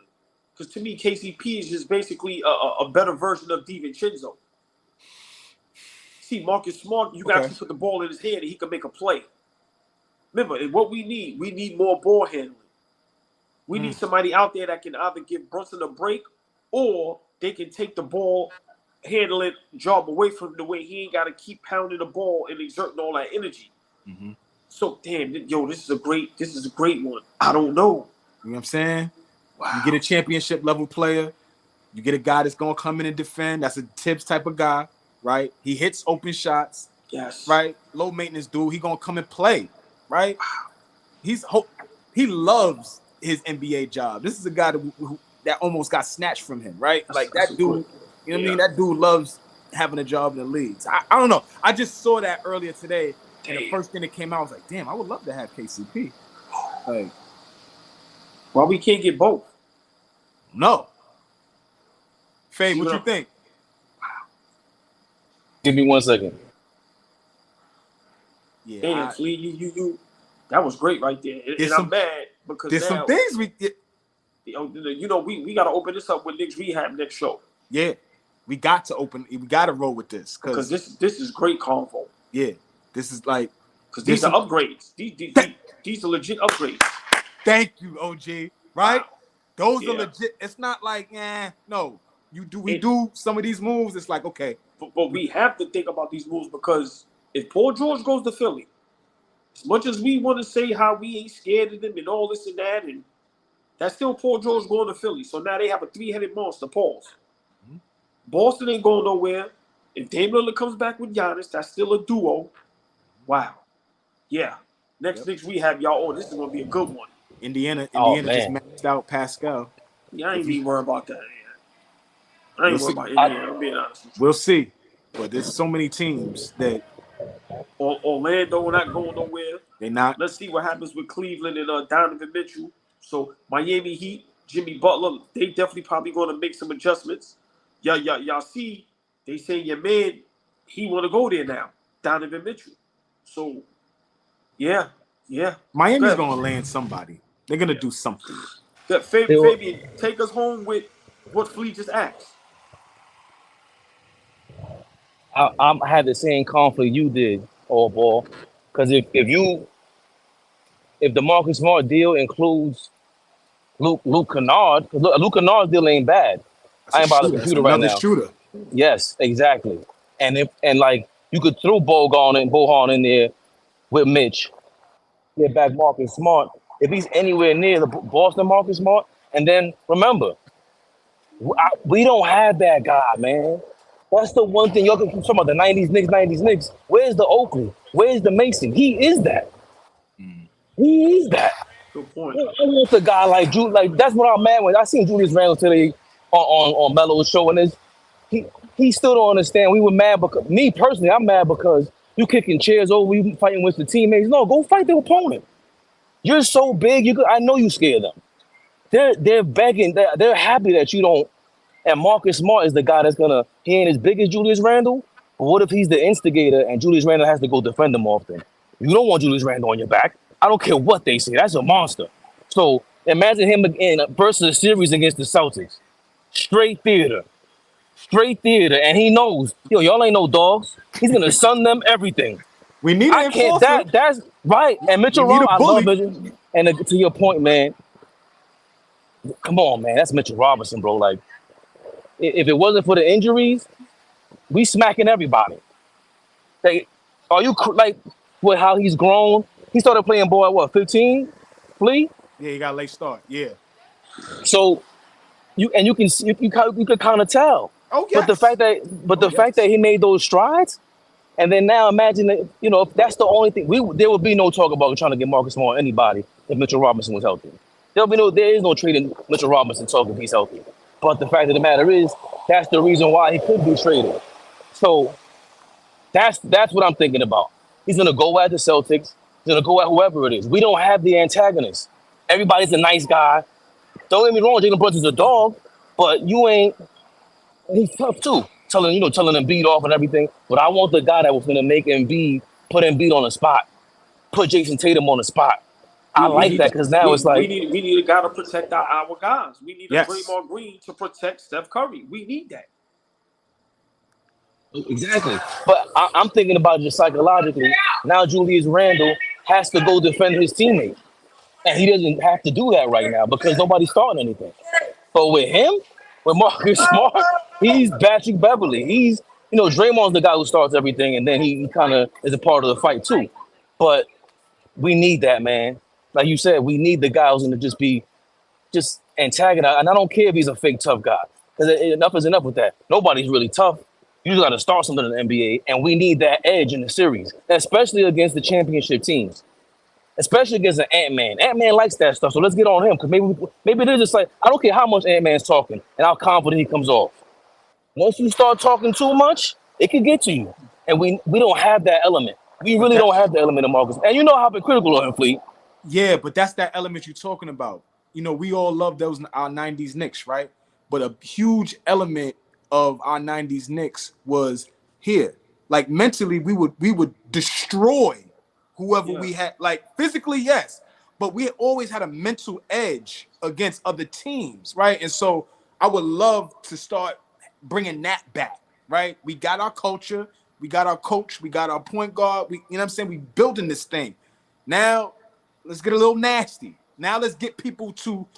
[SPEAKER 3] because to me, KCP is just basically a better version of DiVincenzo. See, Marcus Smart, you got to put the ball in his hand, and he can make a play. Remember, what we need more ball handling. We need somebody out there that can either give Brunson a break, or they can take the ball, handle it, job away from him the way he ain't got to keep pounding the ball and exerting all that energy.
[SPEAKER 2] Mm-hmm.
[SPEAKER 3] So, damn, yo, this is a great one. I don't know.
[SPEAKER 2] You know what I'm saying? Wow. You get a championship level player. You get a guy that's going to come in and defend. That's a Tibbs type of guy, right? He hits open shots.
[SPEAKER 3] Yes.
[SPEAKER 2] Right? Low maintenance dude. He going to come and play, right? Wow. He loves his NBA job. This is a guy that almost got snatched from him, right? Like that dude, you know what I mean? That dude loves having a job in the leagues. I don't know. I just saw that earlier today. And the first thing that came out, I was like, damn, I would love to have KCP. Like,
[SPEAKER 3] why we can't get both?
[SPEAKER 2] No. Faye, what you think?
[SPEAKER 4] Give me 1 second.
[SPEAKER 3] Yeah, damn, you that was great right there. And I'm mad because
[SPEAKER 2] there's some things we
[SPEAKER 3] got to open this up with Knicks Rehab next show.
[SPEAKER 2] Yeah, we got to roll with this
[SPEAKER 3] because this is great convo.
[SPEAKER 2] Yeah, this is like
[SPEAKER 3] because these are upgrades. These are legit upgrades.
[SPEAKER 2] Thank you, OG. Right? Wow. Those are legit. It's not like no. we do some of these moves. It's like, okay,
[SPEAKER 3] but we have to think about these moves because if Paul George goes to Philly, as much as we want to say how we ain't scared of them and all this and that, and that's still Paul George going to Philly. So now they have a three-headed monster. Pause. Mm-hmm. Boston ain't going nowhere. If Dame Lillard comes back with Giannis, that's still a duo. Wow. Yeah. Next Rehab, y'all. Oh, this is going to be a good one.
[SPEAKER 2] Indiana just maxed out Pascal.
[SPEAKER 3] Yeah, I ain't even worried about that. I ain't worried about Indiana, I'm being honest with you.
[SPEAKER 2] We'll see. But there's so many teams that
[SPEAKER 3] Orlando not going nowhere.
[SPEAKER 2] They're not.
[SPEAKER 3] Let's see what happens with Cleveland and Donovan Mitchell. So Miami Heat, Jimmy Butler, they definitely probably going to make some adjustments. Y'all see, they say your man, he want to go there now, Donovan Mitchell. So, yeah.
[SPEAKER 2] Miami's going to land somebody. They're going to do something.
[SPEAKER 3] Fabian, take us home with what Fleet just asked.
[SPEAKER 4] I had the same conflict you did, AllBall, because if the Marcus Smart deal includes Luke Kennard, because Luke Kennard's deal ain't bad. I ain't by the computer right now.
[SPEAKER 2] Shooter.
[SPEAKER 4] Yes, exactly. And you could throw Bohan in there with Mitch, get back Marcus Smart. If he's anywhere near the Boston Marcus Smart, and then remember, we don't have that guy, man. That's the one thing y'all can talk about the 90s Knicks. Where's the Oakley? Where's the Mason? He is that. He is that.
[SPEAKER 3] Good point.
[SPEAKER 4] I want the guy like Jude. Like that's what I'm mad with. I seen Julius Randle today on Melo's show, and he still don't understand. We were mad because me personally, I'm mad because you kicking chairs over, you fighting with the teammates. No, go fight the opponent. You're so big. I know you scared them. They're begging. They're happy that you don't. And Marcus Smart is the guy that's gonna. He ain't as big as Julius Randle. But what if he's the instigator and Julius Randle has to go defend him often? You don't want Julius Randle on your back. I don't care what they say. That's a monster. So imagine him versus a series against the Celtics. Straight theater, and he knows. Y'all ain't no dogs. He's gonna sun them everything.
[SPEAKER 2] We need an enforcer.
[SPEAKER 4] That's right. And Mitchell Robinson, I love Mitchell. And to your point, man. Come on, man. That's Mitchell Robinson, bro. Like, if it wasn't for the injuries, we smacking everybody. Like, are you like with how he's grown? He started playing ball at what, 15? Flea?
[SPEAKER 2] Yeah, he got a late start. Yeah.
[SPEAKER 4] So you could kind of tell.
[SPEAKER 2] Oh yes.
[SPEAKER 4] But the fact that he made those strides, and then now imagine that, if that's the only thing, there would be no talk about trying to get Marcus Smart or anybody if Mitchell Robinson was healthy. There is no trading Mitchell Robinson talk if he's healthy. But the fact of the matter is, that's the reason why he could be traded. So that's what I'm thinking about. He's gonna go at the Celtics. He's gonna go at whoever it is. We don't have the antagonist. Everybody's a nice guy. Don't get me wrong, Jalen Brunson's a dog, but you ain't. He's tough too, telling him beat off and everything. But I want the guy that was gonna make put Embiid on the spot, put Jason Tatum on the spot. I like that because now it's like
[SPEAKER 3] we need a guy to protect our guys. We need a Draymond Green to protect Steph Curry. We need that.
[SPEAKER 4] Exactly. But I'm thinking about it just psychologically. Now Julius Randle has to go defend his teammate. And he doesn't have to do that right now because nobody's starting anything. But with him, with Marcus Smart, he's Patrick Beverly. He's, Draymond's the guy who starts everything, and then he kind of is a part of the fight too. But we need that, man. Like you said, we need the guy who's going to just antagonize. And I don't care if he's a fake tough guy. Because enough is enough with that. Nobody's really tough. You just got to start something in the NBA, and we need that edge in the series, especially against the championship teams, especially against an Ant-Man. Ant-Man likes that stuff, so let's get on him because maybe they're just like, I don't care how much Ant-Man's talking and how confident he comes off. Once you start talking too much, it can get to you, and we don't have that element. We really don't have the element of Marcus, and you know how I've been critical of him, Fleet.
[SPEAKER 2] Yeah, but that's that element you're talking about. We all love our 90s Knicks, right? But a huge element of our 90s Knicks was here. Like mentally, we would destroy whoever we had. Like physically, yes, but we always had a mental edge against other teams, right? And so I would love to start bringing that back, right? We got our culture, we got our coach, we got our point guard. We building this thing. Now let's get a little nasty. Now let's get people to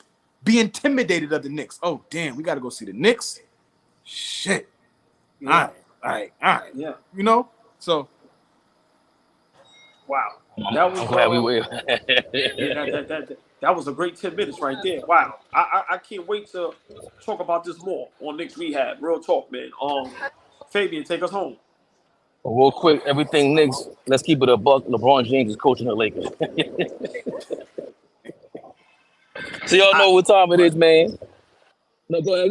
[SPEAKER 2] be intimidated of the Knicks. Oh damn, we got to go see the Knicks. shit.
[SPEAKER 3] Yeah.
[SPEAKER 2] All right.
[SPEAKER 3] Yeah.
[SPEAKER 2] You know, so
[SPEAKER 3] Wow. That was
[SPEAKER 4] I'm glad we were.
[SPEAKER 3] yeah, that was a great 10 minutes right there. Wow. I can't wait to talk about this more on Knicks Rehab. Real talk, man. Fabian, take us home.
[SPEAKER 4] Real quick, everything Knicks. Let's keep it a buck. LeBron James is coaching the Lakers. So y'all know what time it is, man. No, go ahead.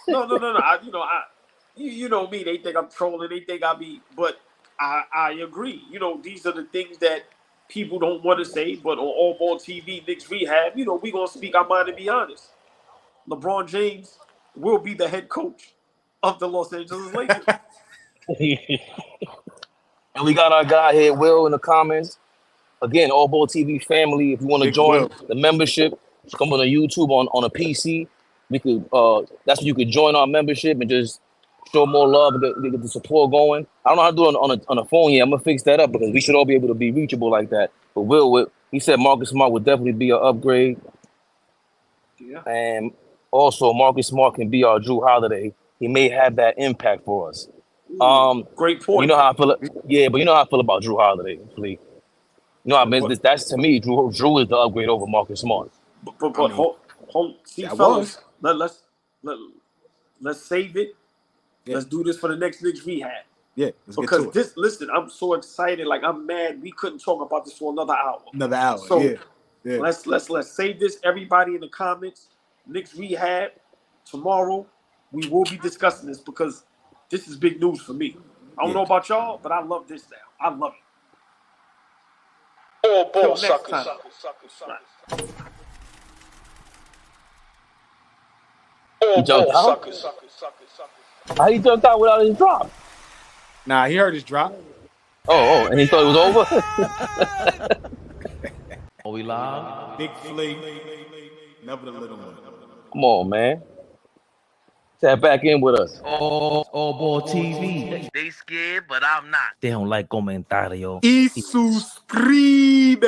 [SPEAKER 3] No. You know me. They think I'm trolling. They think I be. But I agree. You know, these are the things that people don't want to say. But on AllBall TV, Knicks Rehab, you know, we gonna speak our mind and be honest. LeBron James will be the head coach of the Los Angeles Lakers.
[SPEAKER 4] And we got our guy here, Will, in the comments. Again, AllBall TV family. If you want to
[SPEAKER 2] Big
[SPEAKER 4] join
[SPEAKER 2] Will.
[SPEAKER 4] the membership, come on YouTube on a PC. We could. That's when you could join our membership and just show more love and get the support going. I don't know how to do it on a phone yet. I'm gonna fix that up because we should all be able to be reachable like that. But Will, he said Marcus Smart would definitely be an upgrade,
[SPEAKER 3] Yeah.
[SPEAKER 4] and also Marcus Smart can be our Drew Holiday. He may have that impact for us.
[SPEAKER 3] Great point.
[SPEAKER 4] You know how I feel. Yeah, but you know how I feel about Drew Holiday, please. You know, I mean, that's to me, Drew is the upgrade over Marcus Smart.
[SPEAKER 3] But hold, see,
[SPEAKER 2] that
[SPEAKER 3] fellas, let's save it.
[SPEAKER 2] Yeah.
[SPEAKER 3] Let's do this for the next Knicks Rehab.
[SPEAKER 2] Yeah, let's
[SPEAKER 3] Because
[SPEAKER 2] get to it.
[SPEAKER 3] listen, I'm so excited. Like, I'm mad we couldn't talk about this for another hour.
[SPEAKER 2] Another hour.
[SPEAKER 3] So
[SPEAKER 2] yeah.
[SPEAKER 3] let's save this. Everybody in the comments, Knicks Rehab. Tomorrow we will be discussing this because this is big news for me. I don't know about y'all, but I love this now. I love it.
[SPEAKER 5] All ball
[SPEAKER 3] Till next
[SPEAKER 5] suckers.
[SPEAKER 3] time.
[SPEAKER 5] All
[SPEAKER 4] jumped
[SPEAKER 5] ball
[SPEAKER 4] out?
[SPEAKER 5] suckers.
[SPEAKER 4] How he jumped out without his drop?
[SPEAKER 2] Nah, he heard his drop.
[SPEAKER 4] Oh, and he thought it was over?
[SPEAKER 1] Are we live?
[SPEAKER 2] Big Flea. Never the little one.
[SPEAKER 4] Come on, man. Tap back in with us.
[SPEAKER 1] AllBall TV. They scared, but I'm not. They don't like comentario.
[SPEAKER 2] Y suscribe.